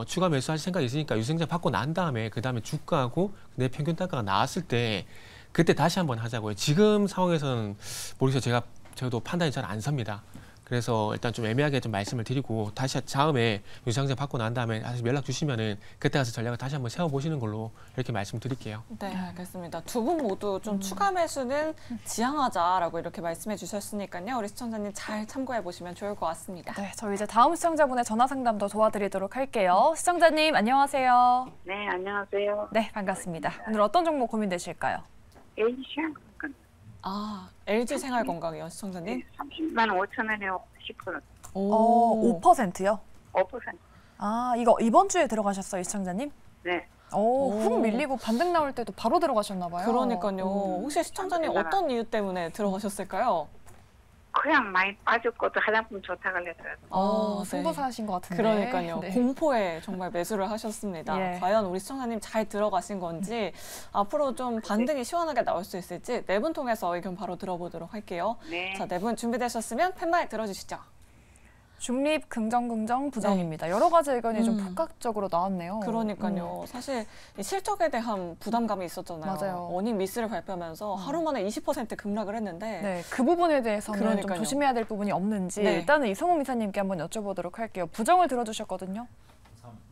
추가 매수할 생각이 있으니까 유상증자 받고 난 다음에 그 다음에 주가하고 내 평균 단가가 나왔을 때 그때 다시 한번 하자고요. 지금 상황에서는 모르겠어요. 저도 판단이 잘 안 섭니다. 그래서 일단 좀 애매하게 좀 말씀을 드리고 다시 다음에 유상증자 받고 난 다음에 다시 연락 주시면은 그때 가서 전략을 다시 한번 세워보시는 걸로 이렇게 말씀드릴게요. 네, 알겠습니다. 두 분 모두 좀 추가 매수는 지양하자라고 이렇게 말씀해 주셨으니까요. 우리 시청자님 잘 참고해 보시면 좋을 것 같습니다. 네, 저희 이제 다음 시청자분의 전화 상담도 도와드리도록 할게요. 시청자님 안녕하세요. 네, 안녕하세요. 네, 반갑습니다. 오늘 어떤 종목 고민되실까요? 에이시안 LG 생활건강이요, 시청자님? 30만 5천 원에 10%. 5%요? 5%. 아, 이거 이번 주에 들어가셨어요, 시청자님? 네. 훅 밀리고 반등 나올 때도 바로 들어가셨나 봐요. 그러니까요. 혹시 시청자님 어떤 이유 때문에 들어가셨을까요? 그냥 많이 빠졌고도 화장품 좋다 그래서. 승부사신 것 같은데. 그러니까요. 네. 공포에 정말 매수를 하셨습니다. 예. 과연 우리 시청자님 잘 들어가신 건지 앞으로 좀 반등이 시원하게 나올 수 있을지 네 분 통해서 의견 바로 들어보도록 할게요. 네. 자, 네 분 준비되셨으면 팻말 들어주시죠. 중립, 긍정, 부정입니다. 여러 가지 의견이 좀 각각적으로 나왔네요. 그러니까요. 사실 이 실적에 대한 부담감이 있었잖아요. 맞아요. 어닝 미스를 발표하면서 하루 만에 20% 급락을 했는데 네, 그 부분에 대해서는 좀 그러니까요. 조심해야 될 부분이 없는지 네. 일단은 이성훈 이사님께 한번 여쭤보도록 할게요. 부정을 들어주셨거든요.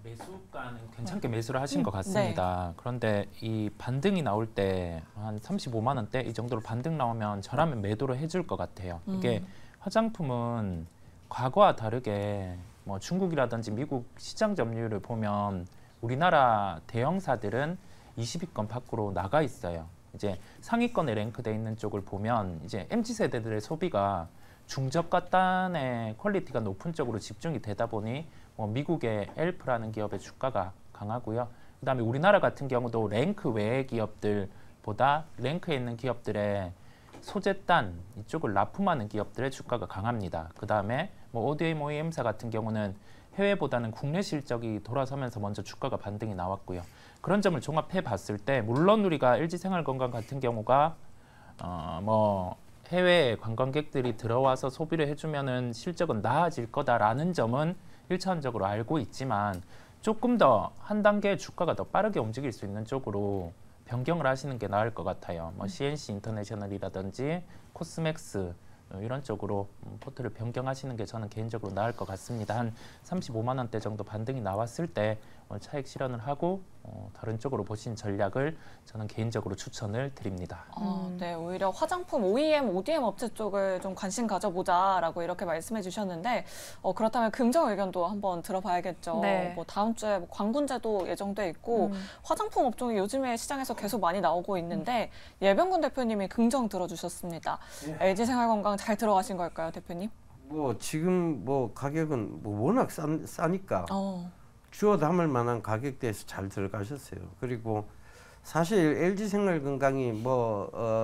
매수가는 괜찮게 매수를 하신 것 같습니다. 그런데 이 반등이 나올 때 한 35만 원대 이 정도로 반등 나오면 저라면 매도를 해줄 것 같아요. 이게 화장품은 과거와 다르게 뭐 중국이라든지 미국 시장 점유율을 보면 우리나라 대형사들은 20위권 밖으로 나가 있어요. 이제 상위권에 랭크돼 있는 쪽을 보면 이제 MZ세대들의 소비가 중저가 단의 퀄리티가 높은 쪽으로 집중이 되다 보니 미국의 엘프라는 기업의 주가가 강하고요. 그다음에 우리나라 같은 경우도 랭크 외의 기업들보다 랭크에 있는 기업들의 소재단 이쪽을 납품하는 기업들의 주가가 강합니다. 그다음에 ODM, OEM사 같은 경우는 해외보다는 국내 실적이 돌아서면서 먼저 주가가 반등이 나왔고요. 그런 점을 종합해 봤을 때 물론 우리가 LG생활건강 같은 경우가 해외 관광객들이 들어와서 소비를 해주면은 실적은 나아질 거다라는 점은 1차원적으로 알고 있지만 조금 더 한 단계 주가가 더 빠르게 움직일 수 있는 쪽으로 변경을 하시는 게 나을 것 같아요. CNC 인터내셔널이라든지 코스맥스 이런 쪽으로 포트를 변경하시는 게 저는 개인적으로 나을 것 같습니다. 한 35만 원대 정도 반등이 나왔을 때 차익 실현을 하고 다른 쪽으로 보신 전략을 저는 개인적으로 추천을 드립니다. 네, 오히려 화장품 OEM, ODM 업체 쪽을 좀 관심 가져보자라고 이렇게 말씀해 주셨는데 그렇다면 긍정 의견도 한번 들어봐야겠죠. 네. 다음 주에 관군제도 예정돼 있고 화장품 업종이 요즘에 시장에서 계속 많이 나오고 있는데 예병군 대표님이 긍정 들어주셨습니다. LG생활건강 잘 들어가신 걸까요, 대표님? 지금 가격은 워낙 싸니까 주워 담을 만한 가격대에서 잘 들어가셨어요. 그리고 사실 LG생활건강이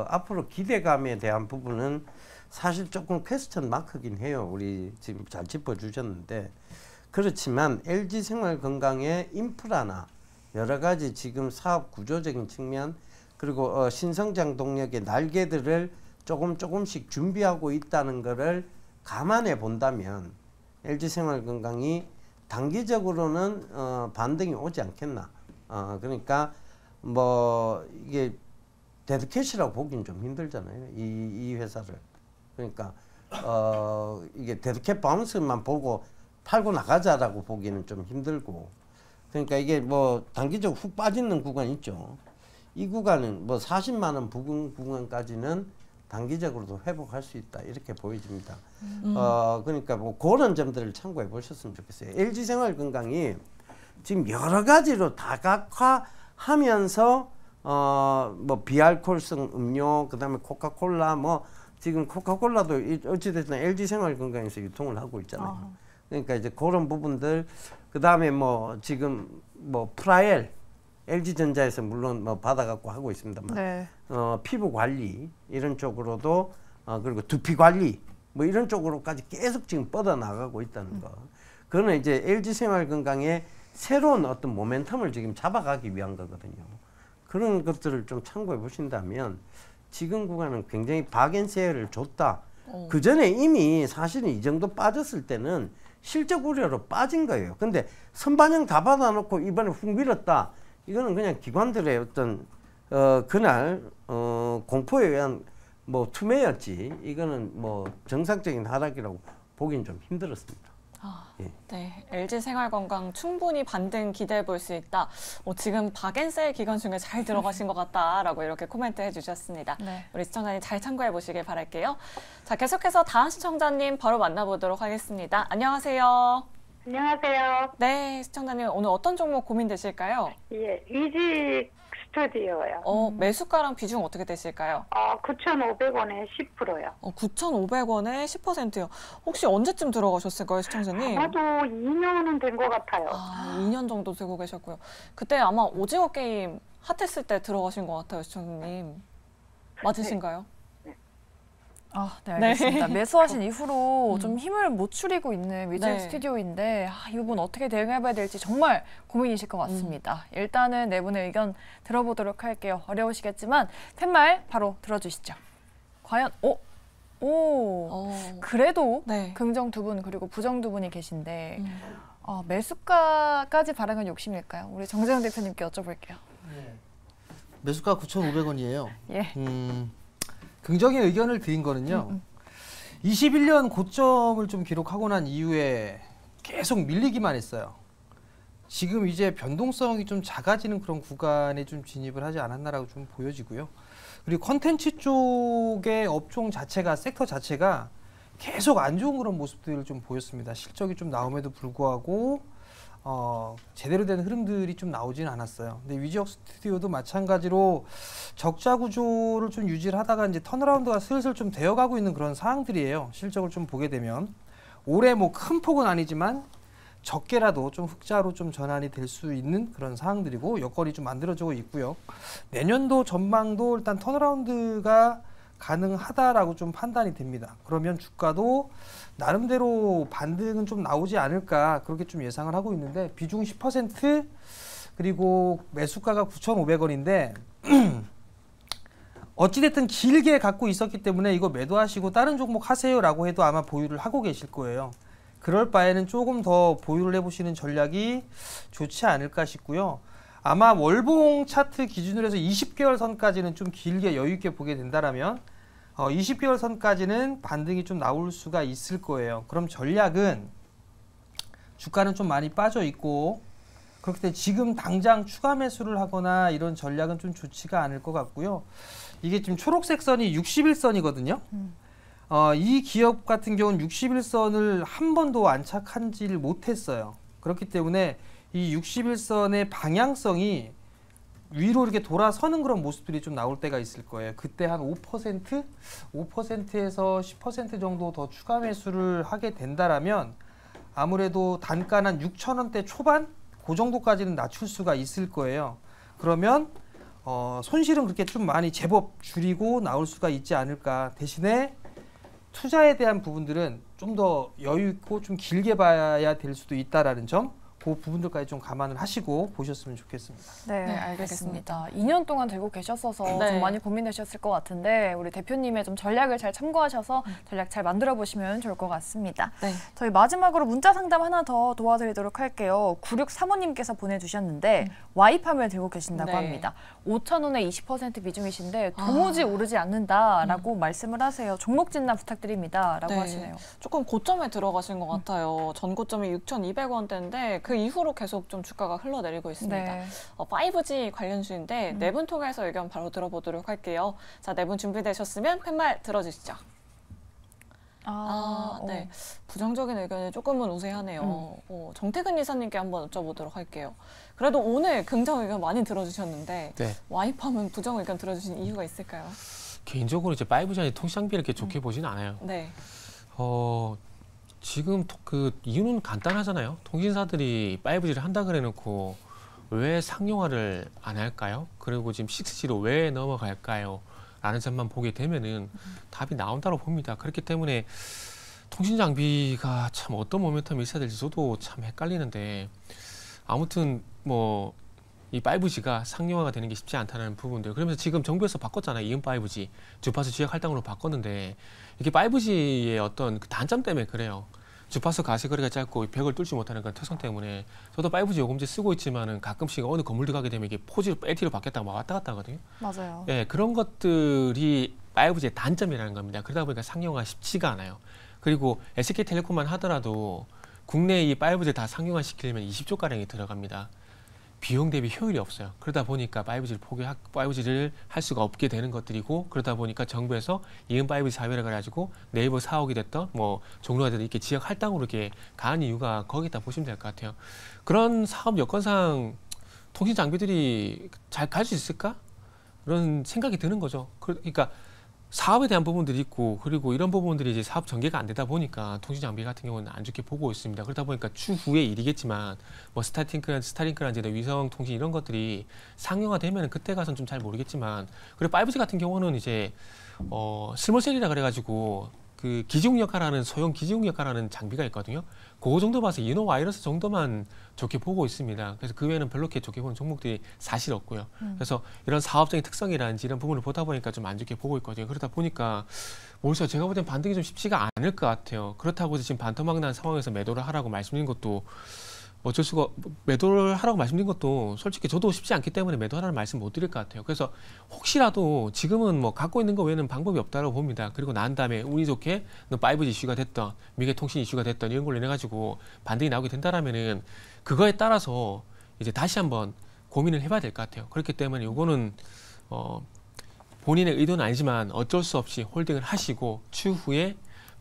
앞으로 기대감에 대한 부분은 사실 조금 퀘스천 마크긴 해요. 우리 지금 잘 짚어주셨는데 그렇지만 LG생활건강의 인프라나 여러 가지 지금 사업 구조적인 측면 그리고 신성장 동력의 날개들을 조금씩 준비하고 있다는 것을 감안해 본다면 LG생활건강이 단기적으로는 반등이 오지 않겠나. 그러니까 이게 데드캣이라고 보기는 좀 힘들잖아요. 이 회사를. 그러니까 이게 데드캣 바운스만 보고 팔고 나가자라고 보기는 좀 힘들고. 그러니까 이게 단기적으로 훅 빠지는 구간 있죠. 이 구간은 40만 원 부근 구간까지는 단기적으로도 회복할 수 있다 이렇게 보여집니다. 그러니까 그런 점들을 참고해 보셨으면 좋겠어요. LG생활건강이 지금 여러 가지로 다각화하면서 비알코올성 음료, 그다음에 코카콜라, 지금 코카콜라도 어찌됐든 LG생활건강에서 유통을 하고 있잖아요. 그러니까 이제 그런 부분들, 그다음에 지금 프라엘 LG전자에서 물론 받아갖고 하고 있습니다만, 네. 피부 관리 이런 쪽으로도 그리고 두피 관리 이런 쪽으로까지 계속 지금 뻗어 나가고 있다는 거. 그거는 이제 LG생활건강의 새로운 어떤 모멘텀을 지금 잡아가기 위한 거거든요. 그런 것들을 좀 참고해 보신다면 지금 구간은 굉장히 박앤세를 줬다. 그 전에 이미 사실은 이 정도 빠졌을 때는 실적 우려로 빠진 거예요. 근데 선반영 다 받아놓고 이번에 훅 밀었다. 이거는 그냥 기관들의 어떤 그날 공포에 의한 투매였지. 이거는 정상적인 하락이라고 보기는 좀 힘들었습니다. 예. 네, LG생활건강 충분히 반등 기대해 볼 수 있다. 지금 박앤셀 기간 중에 잘 들어가신 것 같다라고 이렇게 코멘트 해주셨습니다. 네. 우리 시청자님 잘 참고해 보시길 바랄게요. 자, 계속해서 다음 시청자님 바로 만나보도록 하겠습니다. 안녕하세요. 안녕하세요. 네, 시청자님 오늘 어떤 종목 고민되실까요? 예, 이직 스튜디오요. 매수가랑 비중 어떻게 되실까요? 9,500원에 10%요. 9,500원에 10%요. 혹시 언제쯤 들어가셨을까요, 시청자님? 아마도 2년은 된 것 같아요. 2년 정도 들고 계셨고요. 그때 아마 오징어 게임 핫했을 때 들어가신 것 같아요, 시청자님. 맞으신가요? 네, 알겠습니다. 네. 매수하신 이후로 좀 힘을 못 추리고 있는 위즐 네. 스튜디오인데 이 부분 어떻게 대응해봐야 될지 정말 고민이실 것 같습니다. 일단은 네 분의 의견 들어보도록 할게요. 어려우시겠지만 팻말 바로 들어주시죠. 과연 오, 그래도 네. 긍정 두 분 그리고 부정 두 분이 계신데 매수가까지 바라는 욕심일까요? 우리 정재영 대표님께 여쭤볼게요. 매수가 9,500원이에요. 예. 긍정의 의견을 드린 거는요. 21년 고점을 좀 기록하고 난 이후에 계속 밀리기만 했어요. 지금 이제 변동성이 좀 작아지는 그런 구간에 좀 진입을 하지 않았나라고 좀 보여지고요. 그리고 컨텐츠 쪽의 업종 자체가, 섹터 자체가 계속 안 좋은 그런 모습들을 좀 보였습니다. 실적이 좀 나옴에도 불구하고 제대로 된 흐름들이 좀 나오지는 않았어요. 근데 위지역 스튜디오도 마찬가지로 적자 구조를 좀 유지를 하다가 이제 턴어라운드가 슬슬 좀 되어가고 있는 그런 상황들이에요. 실적을 좀 보게 되면 올해 뭐 큰 폭은 아니지만 적게라도 좀 흑자로 좀 전환이 될 수 있는 그런 상황들이고 여건이 좀 만들어지고 있고요. 내년도 전망도 일단 턴어라운드가 가능하다라고 좀 판단이 됩니다. 그러면 주가도 나름대로 반등은 좀 나오지 않을까 그렇게 좀 예상을 하고 있는데 비중 10% 그리고 매수가가 9,500원인데 어찌됐든 길게 갖고 있었기 때문에 이거 매도하시고 다른 종목 하세요라고 해도 아마 보유를 하고 계실 거예요. 그럴 바에는 조금 더 보유를 해보시는 전략이 좋지 않을까 싶고요. 아마 월봉 차트 기준으로 해서 20개월 선까지는 좀 길게 여유 있게 보게 된다라면 20개월 선까지는 반등이 좀 나올 수가 있을 거예요. 그럼 전략은 주가는 좀 많이 빠져 있고 그렇기 때문에 지금 당장 추가 매수를 하거나 이런 전략은 좀 좋지가 않을 것 같고요. 이게 지금 초록색 선이 61선이거든요. 이 기업 같은 경우는 61선을 한 번도 안착하지를 못했어요. 그렇기 때문에 이 61선의 방향성이 위로 이렇게 돌아서는 그런 모습들이 좀 나올 때가 있을 거예요. 그때 한 5%? 5%에서 10% 정도 더 추가 매수를 하게 된다라면 아무래도 단가는 한 6,000원대 초반? 그 정도까지는 낮출 수가 있을 거예요. 그러면 손실은 그렇게 좀 많이 제법 줄이고 나올 수가 있지 않을까. 대신에 투자에 대한 부분들은 좀 더 여유 있고 좀 길게 봐야 될 수도 있다라는 점, 그 부분들까지 좀 감안을 하시고 보셨으면 좋겠습니다. 네, 알겠습니다. 2년 동안 들고 계셨어서 좀 많이 고민되셨을 것 같은데 우리 대표님의 좀 전략을 잘 참고하셔서 전략 잘 만들어 보시면 좋을 것 같습니다. 네. 저희 마지막으로 문자 상담 하나 더 도와드리도록 할게요. 9635님께서 보내주셨는데 와이팜을 들고 계신다고 합니다. 5,000원에 20% 비중이신데 도무지 오르지 않는다라고 말씀을 하세요. 종목 진단 부탁드립니다. 라고 하시네요. 조금 고점에 들어가신 것 같아요. 전 고점이 6,200원대인데 그 이후로 계속 좀 주가가 흘러내리고 있습니다. 네. 5G 관련주인데 네 분 통해서 의견 바로 들어보도록 할게요. 자, 네 분 준비되셨으면 팻말 들어주시죠. 네. 부정적인 의견이 조금은 우세하네요. 정태근 이사님께 한번 여쭤보도록 할게요. 그래도 오늘 긍정 의견 많이 들어주셨는데 와이팜은 부정 의견 들어주신 이유가 있을까요? 개인적으로 이제 5G의 통신장비를 이렇게 좋게 보지는 않아요. 네. 지금 그 이유는 간단하잖아요. 통신사들이 5G를 한다 그래놓고 왜 상용화를 안 할까요? 그리고 지금 6G로 왜 넘어갈까요? 라는 점만 보게 되면은 답이 나온다고 봅니다. 그렇기 때문에 통신 장비가 참 어떤 모멘텀이 있어야 될지 저도 참 헷갈리는데 아무튼 뭐 이 5G가 상용화가 되는 게 쉽지 않다는 부분들. 그러면서 지금 정부에서 바꿨잖아요. 이은 5G 주파수 지역 할당으로 바꿨는데 이게 5G의 어떤 그 단점 때문에 그래요. 주파수 가시거리가 짧고 벽을 뚫지 못하는 그런 특성 때문에 저도 5G 요금제 쓰고 있지만은 가끔씩 어느 건물 들어가게 되면 이게 4G로 LTE로 바뀌었다가 막 왔다 갔다 하거든요. 맞아요. 예, 그런 것들이 5G의 단점이라는 겁니다. 그러다 보니까 상용화 쉽지가 않아요. 그리고 SK텔레콤만 하더라도 국내에 이 5G 다 상용화 시키려면 20조 가량이 들어갑니다. 비용 대비 효율이 없어요. 그러다 보니까 5G를 할 수가 없게 되는 것들이고 그러다 보니까 정부에서 이은 5G 사회를 가지고 네이버 사옥이 됐던 뭐 종로가 됐던 이렇게 지역 할당으로 이렇게 가는 이유가 거기다 보시면 될 것 같아요. 그런 사업 여건상 통신 장비들이 잘 갈 수 있을까? 그런 생각이 드는 거죠. 그러니까 사업에 대한 부분들이 있고 그리고 이런 부분들이 이제 사업 전개가 안 되다 보니까 통신 장비 같은 경우는 안 좋게 보고 있습니다. 그러다 보니까 추후의 일이겠지만 뭐 스타링크라든지 위성 통신 이런 것들이 상용화되면 그때 가서는 좀 잘 모르겠지만 그리고 5G 같은 경우는 이제 스몰셀이라 그래가지고 그 기지국력화라는 소형 기지국력화라는 장비가 있거든요. 그거 정도 봐서 이노 와이러스 정도만 좋게 보고 있습니다. 그래서 그 외에는 별로 좋게 보는 종목들이 사실 없고요. 그래서 이런 사업적인 특성이라든지 이런 부분을 보다 보니까 좀 안 좋게 보고 있거든요. 그러다 보니까 모르겠어요. 제가 볼 땐 반등이 좀 쉽지가 않을 것 같아요. 그렇다고 해서 지금 반토막 난 상황에서 매도를 하라고 말씀드린 것도 어쩔 수가, 매도를 하라고 말씀드린 것도 솔직히 저도 쉽지 않기 때문에 매도하라는 말씀 못 드릴 것 같아요. 그래서 혹시라도 지금은 뭐 갖고 있는 거 외에는 방법이 없다고 봅니다. 그리고 난 다음에 운이 좋게 5G 이슈가 됐던, 미래 통신 이슈가 됐던 이런 걸로 인해 가지고 반등이 나오게 된다라면은 그거에 따라서 이제 다시 한번 고민을 해봐야 될 것 같아요. 그렇기 때문에 이거는 본인의 의도는 아니지만 어쩔 수 없이 홀딩을 하시고 추후에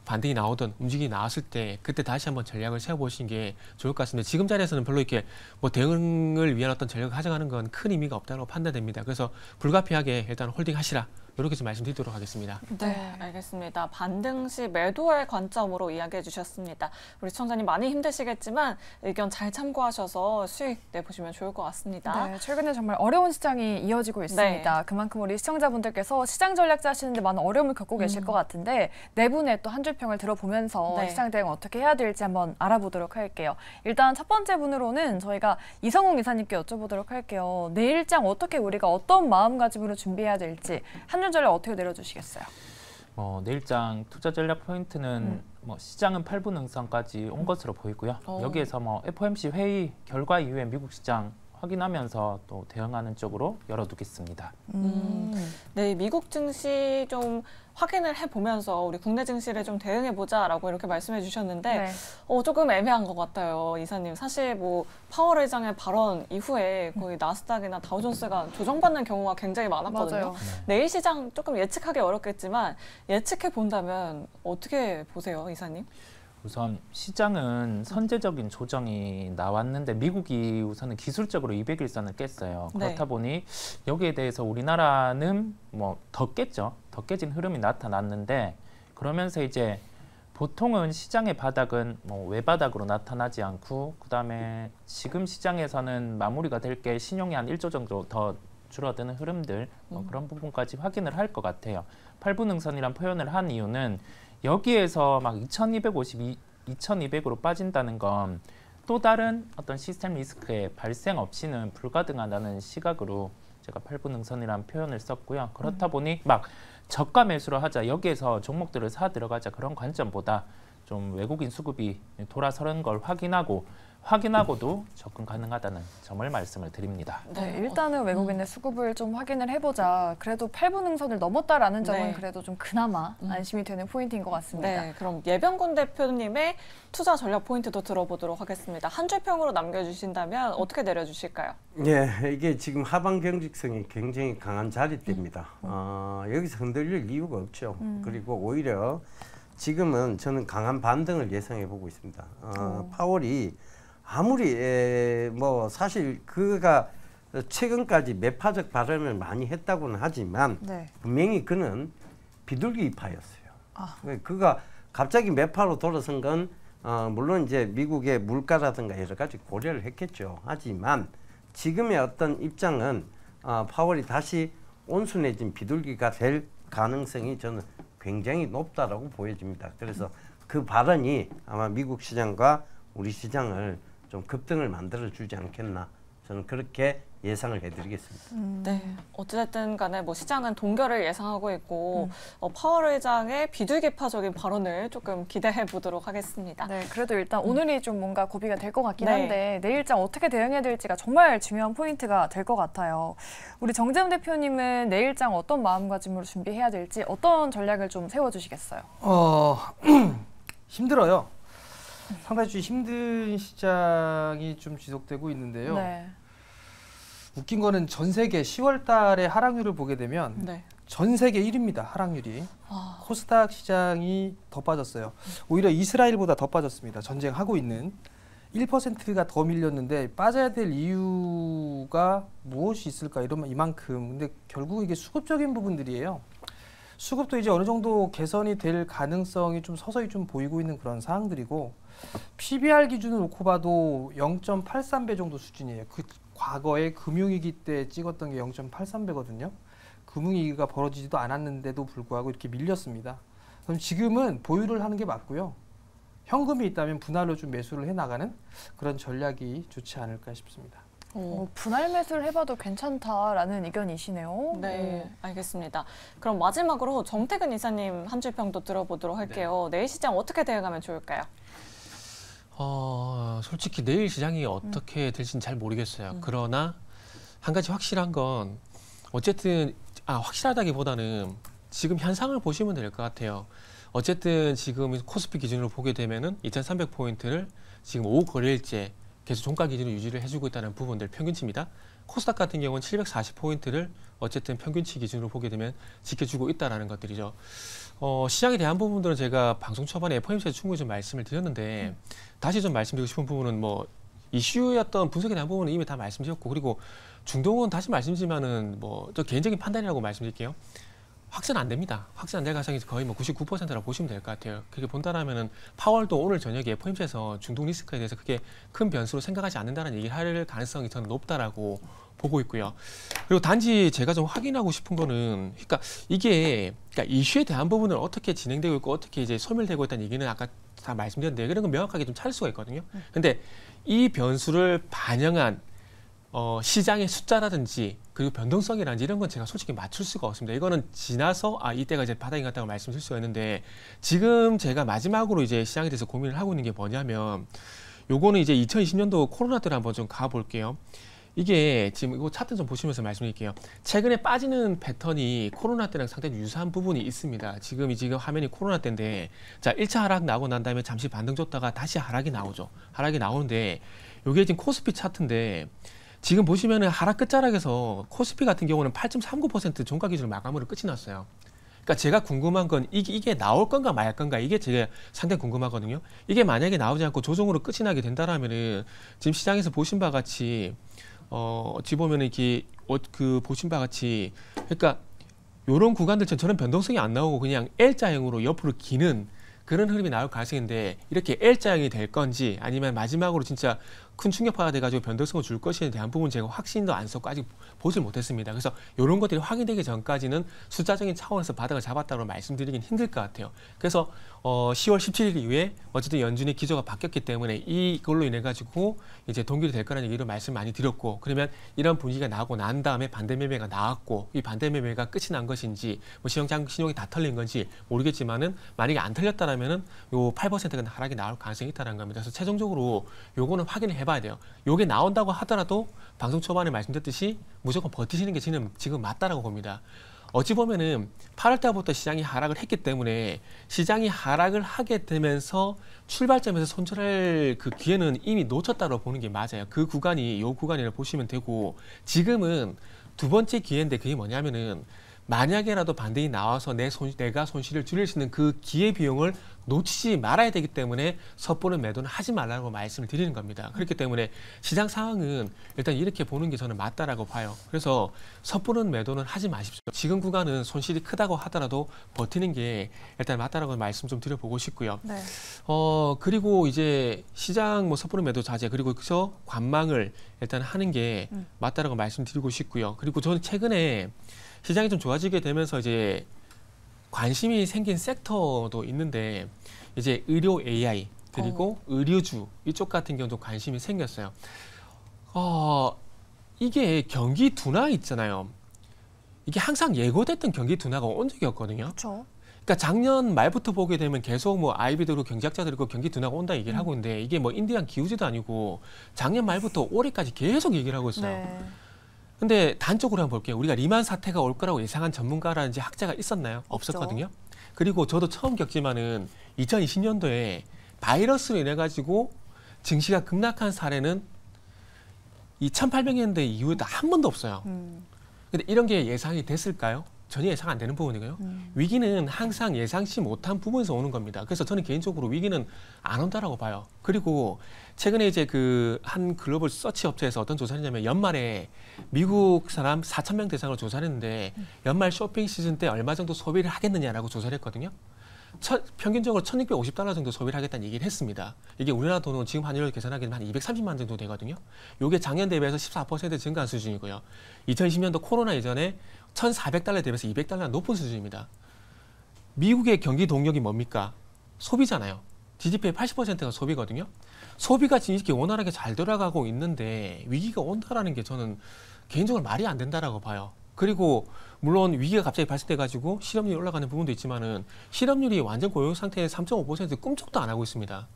반등이 나오던 움직임이 나왔을 때 그때 다시 한번 전략을 세워보시는 게 좋을 것 같습니다. 지금 자리에서는 별로 이렇게 뭐 대응을 위한 어떤 전략을 가져가는 건 큰 의미가 없다고 판단됩니다. 그래서 불가피하게 일단 홀딩하시라 이렇게 좀 말씀드리도록 하겠습니다. 네, 알겠습니다. 반등 시 매도의 관점으로 이야기해 주셨습니다. 우리 시청자님 많이 힘드시겠지만 의견 잘 참고하셔서 수익 내보시면 좋을 것 같습니다. 네, 최근에 정말 어려운 시장이 이어지고 있습니다. 네. 그만큼 우리 시청자분들께서 시장 전략 짜시는데 많은 어려움을 겪고 계실 것 같은데 네 분의 또 한 줄 평을 들어보면서 네. 시장 대응 어떻게 해야 될지 한번 알아보도록 할게요. 일단 첫 번째 분으로는 저희가 이성웅 이사님께 여쭤보도록 할게요. 내일장 어떻게 우리가 어떤 마음가짐으로 준비해야 될지 한 줄 전략 어떻게 내려주시겠어요? 내일장 투자 전략 포인트는 뭐 시장은 8분 응선까지 온 것으로 보이고요. 여기에서 뭐 FOMC 회의 결과 이후에 미국 시장 확인하면서 또 대응하는 쪽으로 열어두겠습니다. 네, 미국 증시 좀 확인을 해보면서 우리 국내 증시를 좀 대응해보자라고 이렇게 말씀해 주셨는데 네. 조금 애매한 것 같아요, 이사님. 사실 뭐 파월 의장의 발언 이후에 거의 나스닥이나 다우존스가 조정받는 경우가 굉장히 많았거든요. 맞아요. 내일 시장 조금 예측하기 어렵겠지만 예측해 본다면 어떻게 보세요, 이사님? 우선 시장은 선제적인 조정이 나왔는데 미국이 우선은 기술적으로 200일선을 깼어요. 네. 그렇다 보니 여기에 대해서 우리나라는 뭐 더 깼죠. 더 깨진 흐름이 나타났는데 그러면서 이제 보통은 시장의 바닥은 뭐 외바닥으로 나타나지 않고 그다음에 지금 시장에서는 마무리가 될 게 신용이 한 1조 정도 더 줄어드는 흐름들 뭐 그런 부분까지 확인을 할 것 같아요. 8분 응선이란 표현을 한 이유는 여기에서 막 2200으로 빠진다는 건 또 다른 어떤 시스템 리스크의 발생 없이는 불가능하다는 시각으로 제가 8분 응선이라는 표현을 썼고요. 그렇다 보니 막 저가 매수를 하자, 여기에서 종목들을 사 들어가자 그런 관점보다 좀 외국인 수급이 돌아서는 걸 확인하고도 접근 가능하다는 점을 말씀을 드립니다. 네, 일단은 외국인의 수급을 좀 확인을 해보자. 그래도 8분 응선을 넘었다라는 점은 네. 그래도 좀 그나마 안심이 되는 포인트인 것 같습니다. 네, 그럼 예병군 대표님의 투자 전략 포인트도 들어보도록 하겠습니다. 한 줄 평으로 남겨주신다면 어떻게 내려주실까요? 예, 이게 지금 하방 경직성이 굉장히 강한 자리대입니다. 여기서 흔들릴 이유가 없죠. 그리고 오히려 지금은 저는 강한 반등을 예상해 보고 있습니다. 파월이 아무리 뭐 사실 그가 최근까지 매파적 발언을 많이 했다고는 하지만 네. 분명히 그는 비둘기파였어요. 그가 갑자기 매파로 돌아선 건 물론 이제 미국의 물가라든가 여러 가지 고려를 했겠죠. 하지만 지금의 어떤 입장은 파월이 다시 온순해진 비둘기가 될 가능성이 저는 굉장히 높다라고 보여집니다. 그래서 그 발언이 아마 미국 시장과 우리 시장을 좀 급등을 만들어주지 않겠나, 저는 그렇게 예상을 해드리겠습니다. 네, 어찌됐든 간에 뭐 시장은 동결을 예상하고 있고 파월 의장의 비둘기파적인 발언을 조금 기대해 보도록 하겠습니다. 네, 그래도 일단 오늘이 좀 뭔가 고비가 될 것 같긴 네. 한데 내일장 어떻게 대응해야 될지가 정말 중요한 포인트가 될 것 같아요. 우리 정재훈 대표님은 내일장 어떤 마음가짐으로 준비해야 될지 어떤 전략을 좀 세워주시겠어요? 힘들어요. 상당히 좀 힘든 시장이 좀 지속되고 있는데요. 네. 웃긴 거는 전 세계 10월 달에 하락률을 보게 되면 네. 전 세계 1위입니다. 하락률이. 코스닥 시장이 더 빠졌어요. 오히려 이스라엘보다 더 빠졌습니다. 전쟁하고 있는. 1%가 더 밀렸는데 빠져야 될 이유가 무엇이 있을까 이만큼. 근데 결국 이게 수급적인 부분들이에요. 수급도 이제 어느 정도 개선이 될 가능성이 좀 서서히 좀 보이고 있는 그런 상황들이고 PBR 기준으로 놓고 봐도 0.83배 정도 수준이에요. 그 과거에 금융위기 때 찍었던 게 0.83배거든요. 금융위기가 벌어지지도 않았는데도 불구하고 이렇게 밀렸습니다. 그럼 지금은 보유를 하는 게 맞고요. 현금이 있다면 분할로 좀 매수를 해나가는 그런 전략이 좋지 않을까 싶습니다. 분할 매수를 해봐도 괜찮다라는 의견이시네요. 네, 알겠습니다. 그럼 마지막으로 정태근 이사님 한 줄 평도 들어보도록 할게요. 내일 시장 어떻게 대응하면 좋을까요? 솔직히 내일 시장이 어떻게 될지는 잘 모르겠어요. 그러나 한 가지 확실한 건 어쨌든 확실하다기보다는 지금 현상을 보시면 될 것 같아요. 어쨌든 지금 코스피 기준으로 보게 되면은 2,300포인트를 지금 5거래일째 계속 종가 기준으로 유지를 해주고 있다는 부분들 평균치입니다. 코스닥 같은 경우는 740포인트를 어쨌든 평균치 기준으로 보게 되면 지켜주고 있다는 것들이죠. 시장에 대한 부분들은 제가 방송 초반에 FOMC에서 충분히 좀 말씀을 드렸는데 다시 좀 말씀드리고 싶은 부분은 뭐 이슈였던 분석에 대한 부분은 이미 다 말씀드렸고, 그리고 중동은 다시 말씀드리면은 뭐 저 개인적인 판단이라고 말씀드릴게요. 확산 안 됩니다. 확산 안 될 가능성이 거의 뭐 99%라고 보시면 될 것 같아요. 그렇게 본다라면은 파월도 오늘 저녁에 FOMC에서 중동 리스크에 대해서 크게 큰 변수로 생각하지 않는다는 얘기를 할 가능성이 저는 높다라고 보고 있고요. 그리고 단지 제가 좀 확인하고 싶은 거는, 그러니까 이게 이슈에 대한 부분을 어떻게 진행되고 있고 어떻게 이제 소멸되고 있다는 얘기는 아까 다 말씀드렸는데 그런 건 명확하게 좀 찾을 수가 있거든요. 근데 이 변수를 반영한 시장의 숫자라든지 그리고 변동성이라든지 이런 건 제가 솔직히 맞출 수가 없습니다. 이거는 지나서 이때가 이제 바닥인 것 같다고 말씀드릴 수가 있는데, 지금 제가 마지막으로 이제 시장에 대해서 고민을 하고 있는 게 뭐냐면, 요거는 이제 2020년도 코로나 때를 한번 좀 가볼게요. 이게 지금 이거 차트 좀 보시면서 말씀드릴게요. 최근에 빠지는 패턴이 코로나 때랑 상당히 유사한 부분이 있습니다. 지금 화면이 코로나 때인데, 자 1차 하락 나고 난 다음에 잠시 반등 줬다가 다시 하락이 나오죠. 하락이 나오는데 요게 지금 코스피 차트인데, 지금 보시면은 하락 끝자락에서 코스피 같은 경우는 8.39% 종가 기준으로 마감으로 끝이 났어요. 그러니까 제가 궁금한 건 이게 나올 건가 말 건가, 이게 제가 상당히 궁금하거든요. 이게 만약에 나오지 않고 조정으로 끝이 나게 된다라면은 지금 시장에서 보신 바와 같이 어찌 보면은 이렇게 보신 바와 같이, 그러니까 요런 구간들처럼 저는 변동성이 안 나오고 그냥 L자형으로 옆으로 기는 그런 흐름이 나올 가능성인데, 이렇게 L자형이 될 건지 아니면 마지막으로 진짜 큰 충격파가 돼가지고 변동성을 줄 것에 대한 부분 제가 확신도 안 썼고 아직 보질 못했습니다. 그래서 이런 것들이 확인되기 전까지는 숫자적인 차원에서 바닥을 잡았다고 말씀드리긴 힘들 것 같아요. 그래서 10월 17일 이후에 어쨌든 연준의 기조가 바뀌었기 때문에 이걸로 인해 가지고 이제 동결이 될 거라는 얘기를 말씀 많이 드렸고, 그러면 이런 분위기가 나오고 난 다음에 반대 매매가 나왔고, 이 반대 매매가 끝이 난 것인지 뭐 신용이 다 털린 건지 모르겠지만은 만약에 안 털렸다라면은 요 8%가 하락이 나올 가능성이 있다는 겁니다. 그래서 최종적으로 요거는 확인을 해봐야 돼요. 요게 나온다고 하더라도 방송 초반에 말씀드렸듯이 무조건 버티시는 게 지금 맞다라고 봅니다. 어찌 보면은 8월 달부터 시장이 하락을 했기 때문에 시장이 하락을 하게 되면서 출발점에서 손절할 그 기회는 이미 놓쳤다고 보는 게 맞아요. 그 구간이 요 구간이라고 보시면 되고, 지금은 두 번째 기회인데 그게 뭐냐면은 만약에라도 반등이 나와서 내가 손실을 줄일 수 있는 그 기회 비용을 놓치지 말아야 되기 때문에 섣부른 매도는 하지 말라고 말씀을 드리는 겁니다. 그렇기 때문에 시장 상황은 일단 이렇게 보는 게 저는 맞다라고 봐요. 그래서 섣부른 매도는 하지 마십시오. 지금 구간은 손실이 크다고 하더라도 버티는 게 일단 맞다라고 말씀 좀 드려보고 싶고요. 네. 그리고 이제 시장 뭐 섣부른 매도 자제, 그리고 그래서 관망을 일단 하는 게 맞다라고 말씀드리고 싶고요. 그리고 저는 최근에 시장이 좀 좋아지게 되면서 이제 관심이 생긴 섹터도 있는데, 이제 의료 AI 그리고 의료주 이쪽 같은 경우도 관심이 생겼어요. 이게 경기 둔화 있잖아요. 이게 항상 예고됐던 경기 둔화가 온 적이 없거든요. 그렇죠. 그러니까 작년 말부터 보게 되면 계속 뭐 아이비도 경제학자들이 경기 둔화가 온다 얘기를 하고 있는데, 이게 뭐 인디안 기우제도 아니고 작년 말부터 올해까지 계속 얘기를 하고 있어요. 네. 근데 단적으로 한번 볼게요. 우리가 리만 사태가 올 거라고 예상한 전문가라든지 학자가 있었나요? 없었거든요. 그리고 저도 처음 겪지만은 2020년도에 바이러스로 인해 가지고 증시가 급락한 사례는 이 1800년대 이후에도 한 번도 없어요. 근데 이런 게 예상이 됐을까요? 전혀 예상 안 되는 부분이고요. 위기는 항상 예상치 못한 부분에서 오는 겁니다. 그래서 저는 개인적으로 위기는 안 온다라고 봐요. 그리고 최근에 이제 그 한 글로벌 서치 업체에서 어떤 조사를 했냐면, 연말에 미국 사람 4,000명 대상으로 조사를 했는데 연말 쇼핑 시즌 때 얼마 정도 소비를 하겠느냐라고 조사를 했거든요. 평균적으로 $1,650 정도 소비를 하겠다는 얘기를 했습니다. 이게 우리나라 돈으로 지금 환율로 계산하게 되면 한 230만 정도 되거든요. 이게 작년 대비해서 14% 증가한 수준이고요. 2020년도 코로나 이전에 $1,400 대비해서 $200 높은 수준입니다. 미국의 경기 동력이 뭡니까? 소비잖아요. GDP의 80%가 소비거든요. 소비가 지금 이렇게 원활하게 잘 돌아가고 있는데 위기가 온다라는 게 저는 개인적으로 말이 안 된다라고 봐요. 그리고 물론 위기가 갑자기 발생돼가지고 실업률이 올라가는 부분도 있지만은 실업률이 완전 고용 상태의 3.5% 꿈쩍도 안 하고 있습니다.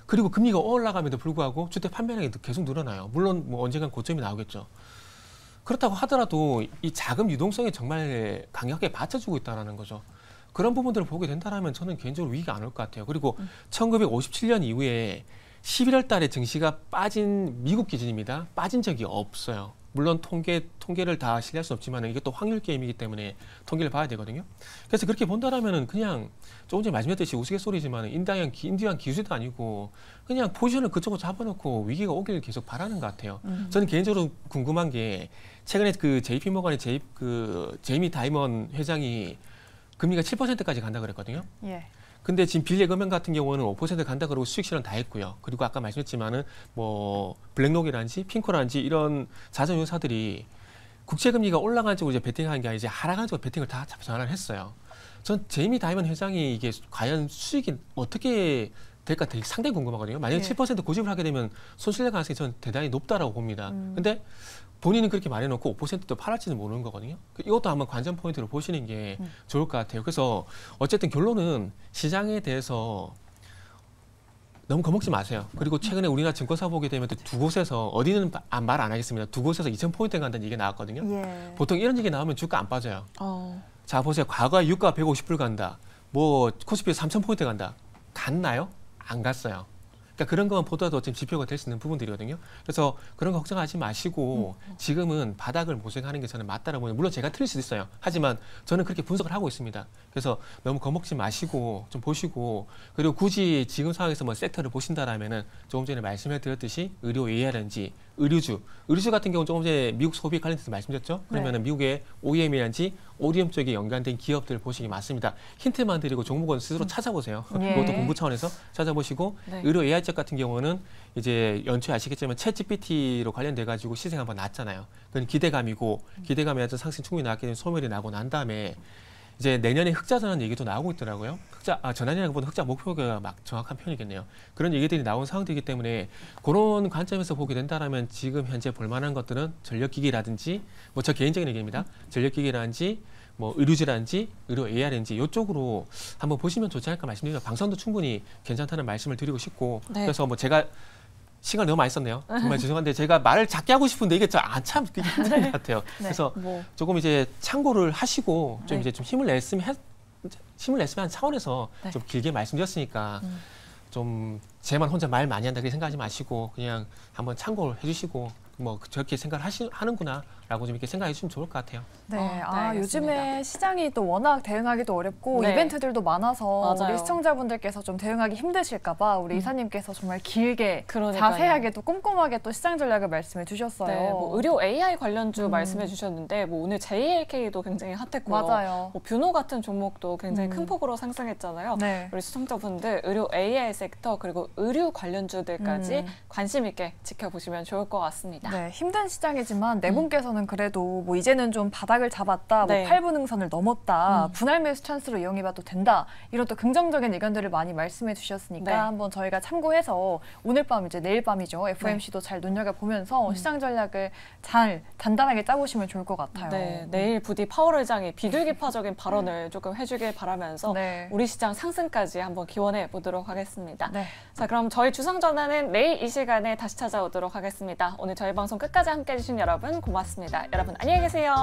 그리고 금리가 올라감에도 불구하고 주택 판매량이 계속 늘어나요. 물론 뭐 언젠간 고점이 나오겠죠. 그렇다고 하더라도 이 자금 유동성이 정말 강력하게 받쳐주고 있다는 거죠. 그런 부분들을 보게 된다면 저는 개인적으로 위기가 안 올 것 같아요. 그리고 1957년 이후에 11월 달에 증시가 빠진 미국 기준입니다. 빠진 적이 없어요. 물론 통계를 다 신뢰할 수 없지만 이게 또 확률 게임이기 때문에 통계를 봐야 되거든요. 그래서 그렇게 본다라면은 그냥 조금 전에 말씀드렸듯이 우스갯소리지만 인디한 기술도 아니고 그냥 포지션을 그쪽으로 잡아놓고 위기가 오길 계속 바라는 것 같아요. 저는 개인적으로 궁금한 게 최근에 그 JP 모건의 제이미 다이먼 회장이 금리가 7%까지 간다 그랬거든요. 예. 근데 지금 빌 예금형 같은 경우는 5% 간다 그러고 수익 실현 다 했고요. 그리고 아까 말씀했지만은 뭐 블랙록이라든지 핑코라든지 이런 자산운용사들이 국채금리가 올라간 쪽으로 이제 베팅한 게 아니라 이제 하락한 쪽으로 베팅을 다 전환을 했어요. 전 제이미 다이먼 회장이 이게 과연 수익이 어떻게 될까 되게 상당히 궁금하거든요. 만약에 7% 고집을 하게 되면 손실될 가능성이 저는 대단히 높다라고 봅니다. 근데 본인은 그렇게 말해놓고 5%도 팔할지는 모르는 거거든요. 이것도 한번 관전 포인트로 보시는 게 좋을 것 같아요. 그래서 어쨌든 결론은 시장에 대해서 너무 겁먹지 마세요. 그리고 최근에 우리나라 증권사 보게 되면 또 두 곳에서 어디는 말 안 하겠습니다. 두 곳에서 2,000포인트 간다는 얘기가 나왔거든요. 예. 보통 이런 얘기 나오면 주가 안 빠져요. 자 보세요. 과거에 유가 150불 간다. 뭐 코스피 3,000포인트 간다. 갔나요? 안 갔어요. 그러니까 그런 것만 보더라도 지금 지표가 될 수 있는 부분들이거든요. 그래서 그런 거 걱정하지 마시고 지금은 바닥을 모색하는 게 저는 맞다라고 보는. 물론 제가 틀릴 수도 있어요. 하지만 저는 그렇게 분석을 하고 있습니다. 그래서 너무 겁먹지 마시고 좀 보시고 그리고 굳이 지금 상황에서 뭐 섹터를 보신다라면은 조금 전에 말씀해드렸듯이 의료 AR인지 의류주 같은 경우는 조금 전에 미국 소비 관련해서 말씀드렸죠. 그러면은 미국의 OEM이란지 ODM 쪽에 연관된 기업들을 보시기 맞습니다. 힌트만 드리고 종목은 스스로 찾아보세요. 그것도 공부 차원에서 찾아보시고 의료 AI 쪽 같은 경우는 이제 연초에 아시겠지만 챗GPT로 관련돼 가지고 시세가 한번 났잖아요. 그건 기대감이고 기대감에 대한 상승 충분히 나왔기 때문에 소멸이 나고 난 다음에 이제 내년에 흑자전환 얘기도 나오고 있더라고요. 전환이라기보다 흑자 목표가 막 정확한 표현이겠네요. 그런 얘기들이 나온 상황들이기 때문에 그런 관점에서 보게 된다면 지금 현재 볼만한 것들은 전력기기라든지 뭐 저 개인적인 얘기입니다. 전력기기라든지 뭐 의류주라든지 의료 AR인지 이쪽으로 한번 보시면 좋지 않을까 말씀드리면 방송도 충분히 괜찮다는 말씀을 드리고 싶고 그래서 뭐 제가 시간을 너무 많이 썼네요. 정말 죄송한데 제가 말을 작게 하고 싶은데 이게 참 힘든 것 같아요. 그래서 조금 이제 참고를 하시고 좀 이제 좀 힘을 냈으면 하는 차원에서 좀 길게 말씀드렸으니까 좀 제만 혼자 말 많이 한다 그렇게 생각하지 마시고 그냥 한번 참고를 해주시고 뭐 저렇게 생각을 하는구나라고 좀 이렇게 생각해 주시면 좋을 것 같아요. 네, 요즘에 시장이 또 워낙 대응하기도 어렵고 이벤트들도 많아서 우리 시청자분들께서 좀 대응하기 힘드실까봐 우리 이사님께서 정말 길게 자세하게 또 꼼꼼하게 또 시장 전략을 말씀해 주셨어요. 네, 뭐 의료 AI 관련주 말씀해 주셨는데 뭐 오늘 JLK도 굉장히 핫했고요. 맞아요. 뭐 뷰노 같은 종목도 굉장히 큰 폭으로 상승했잖아요. 우리 시청자분들 의료 AI 섹터 그리고 의류 관련주들까지 관심 있게 지켜보시면 좋을 것 같습니다. 네, 힘든 시장이지만 네 분께서는 그래도 뭐 이제는 좀 바닥을 잡았다, 뭐 8분 응선을 넘었다, 분할 매수 찬스로 이용해봐도 된다 이런 또 긍정적인 의견들을 많이 말씀해 주셨으니까 한번 저희가 참고해서 오늘 밤 이제 내일 밤이죠. FOMC도 잘 눈여겨보면서 시장 전략을 잘 단단하게 짜보시면 좋을 것 같아요. 네, 내일 부디 파월 의장이 비둘기파적인 발언을 조금 해주길 바라면서 우리 시장 상승까지 한번 기원해 보도록 하겠습니다. 자, 그럼 저희 주상 전화는 내일 이 시간에 다시 찾아오도록 하겠습니다. 오늘 저희 방송 끝까지 함께해 주신 여러분 고맙습니다. 여러분 안녕히 계세요.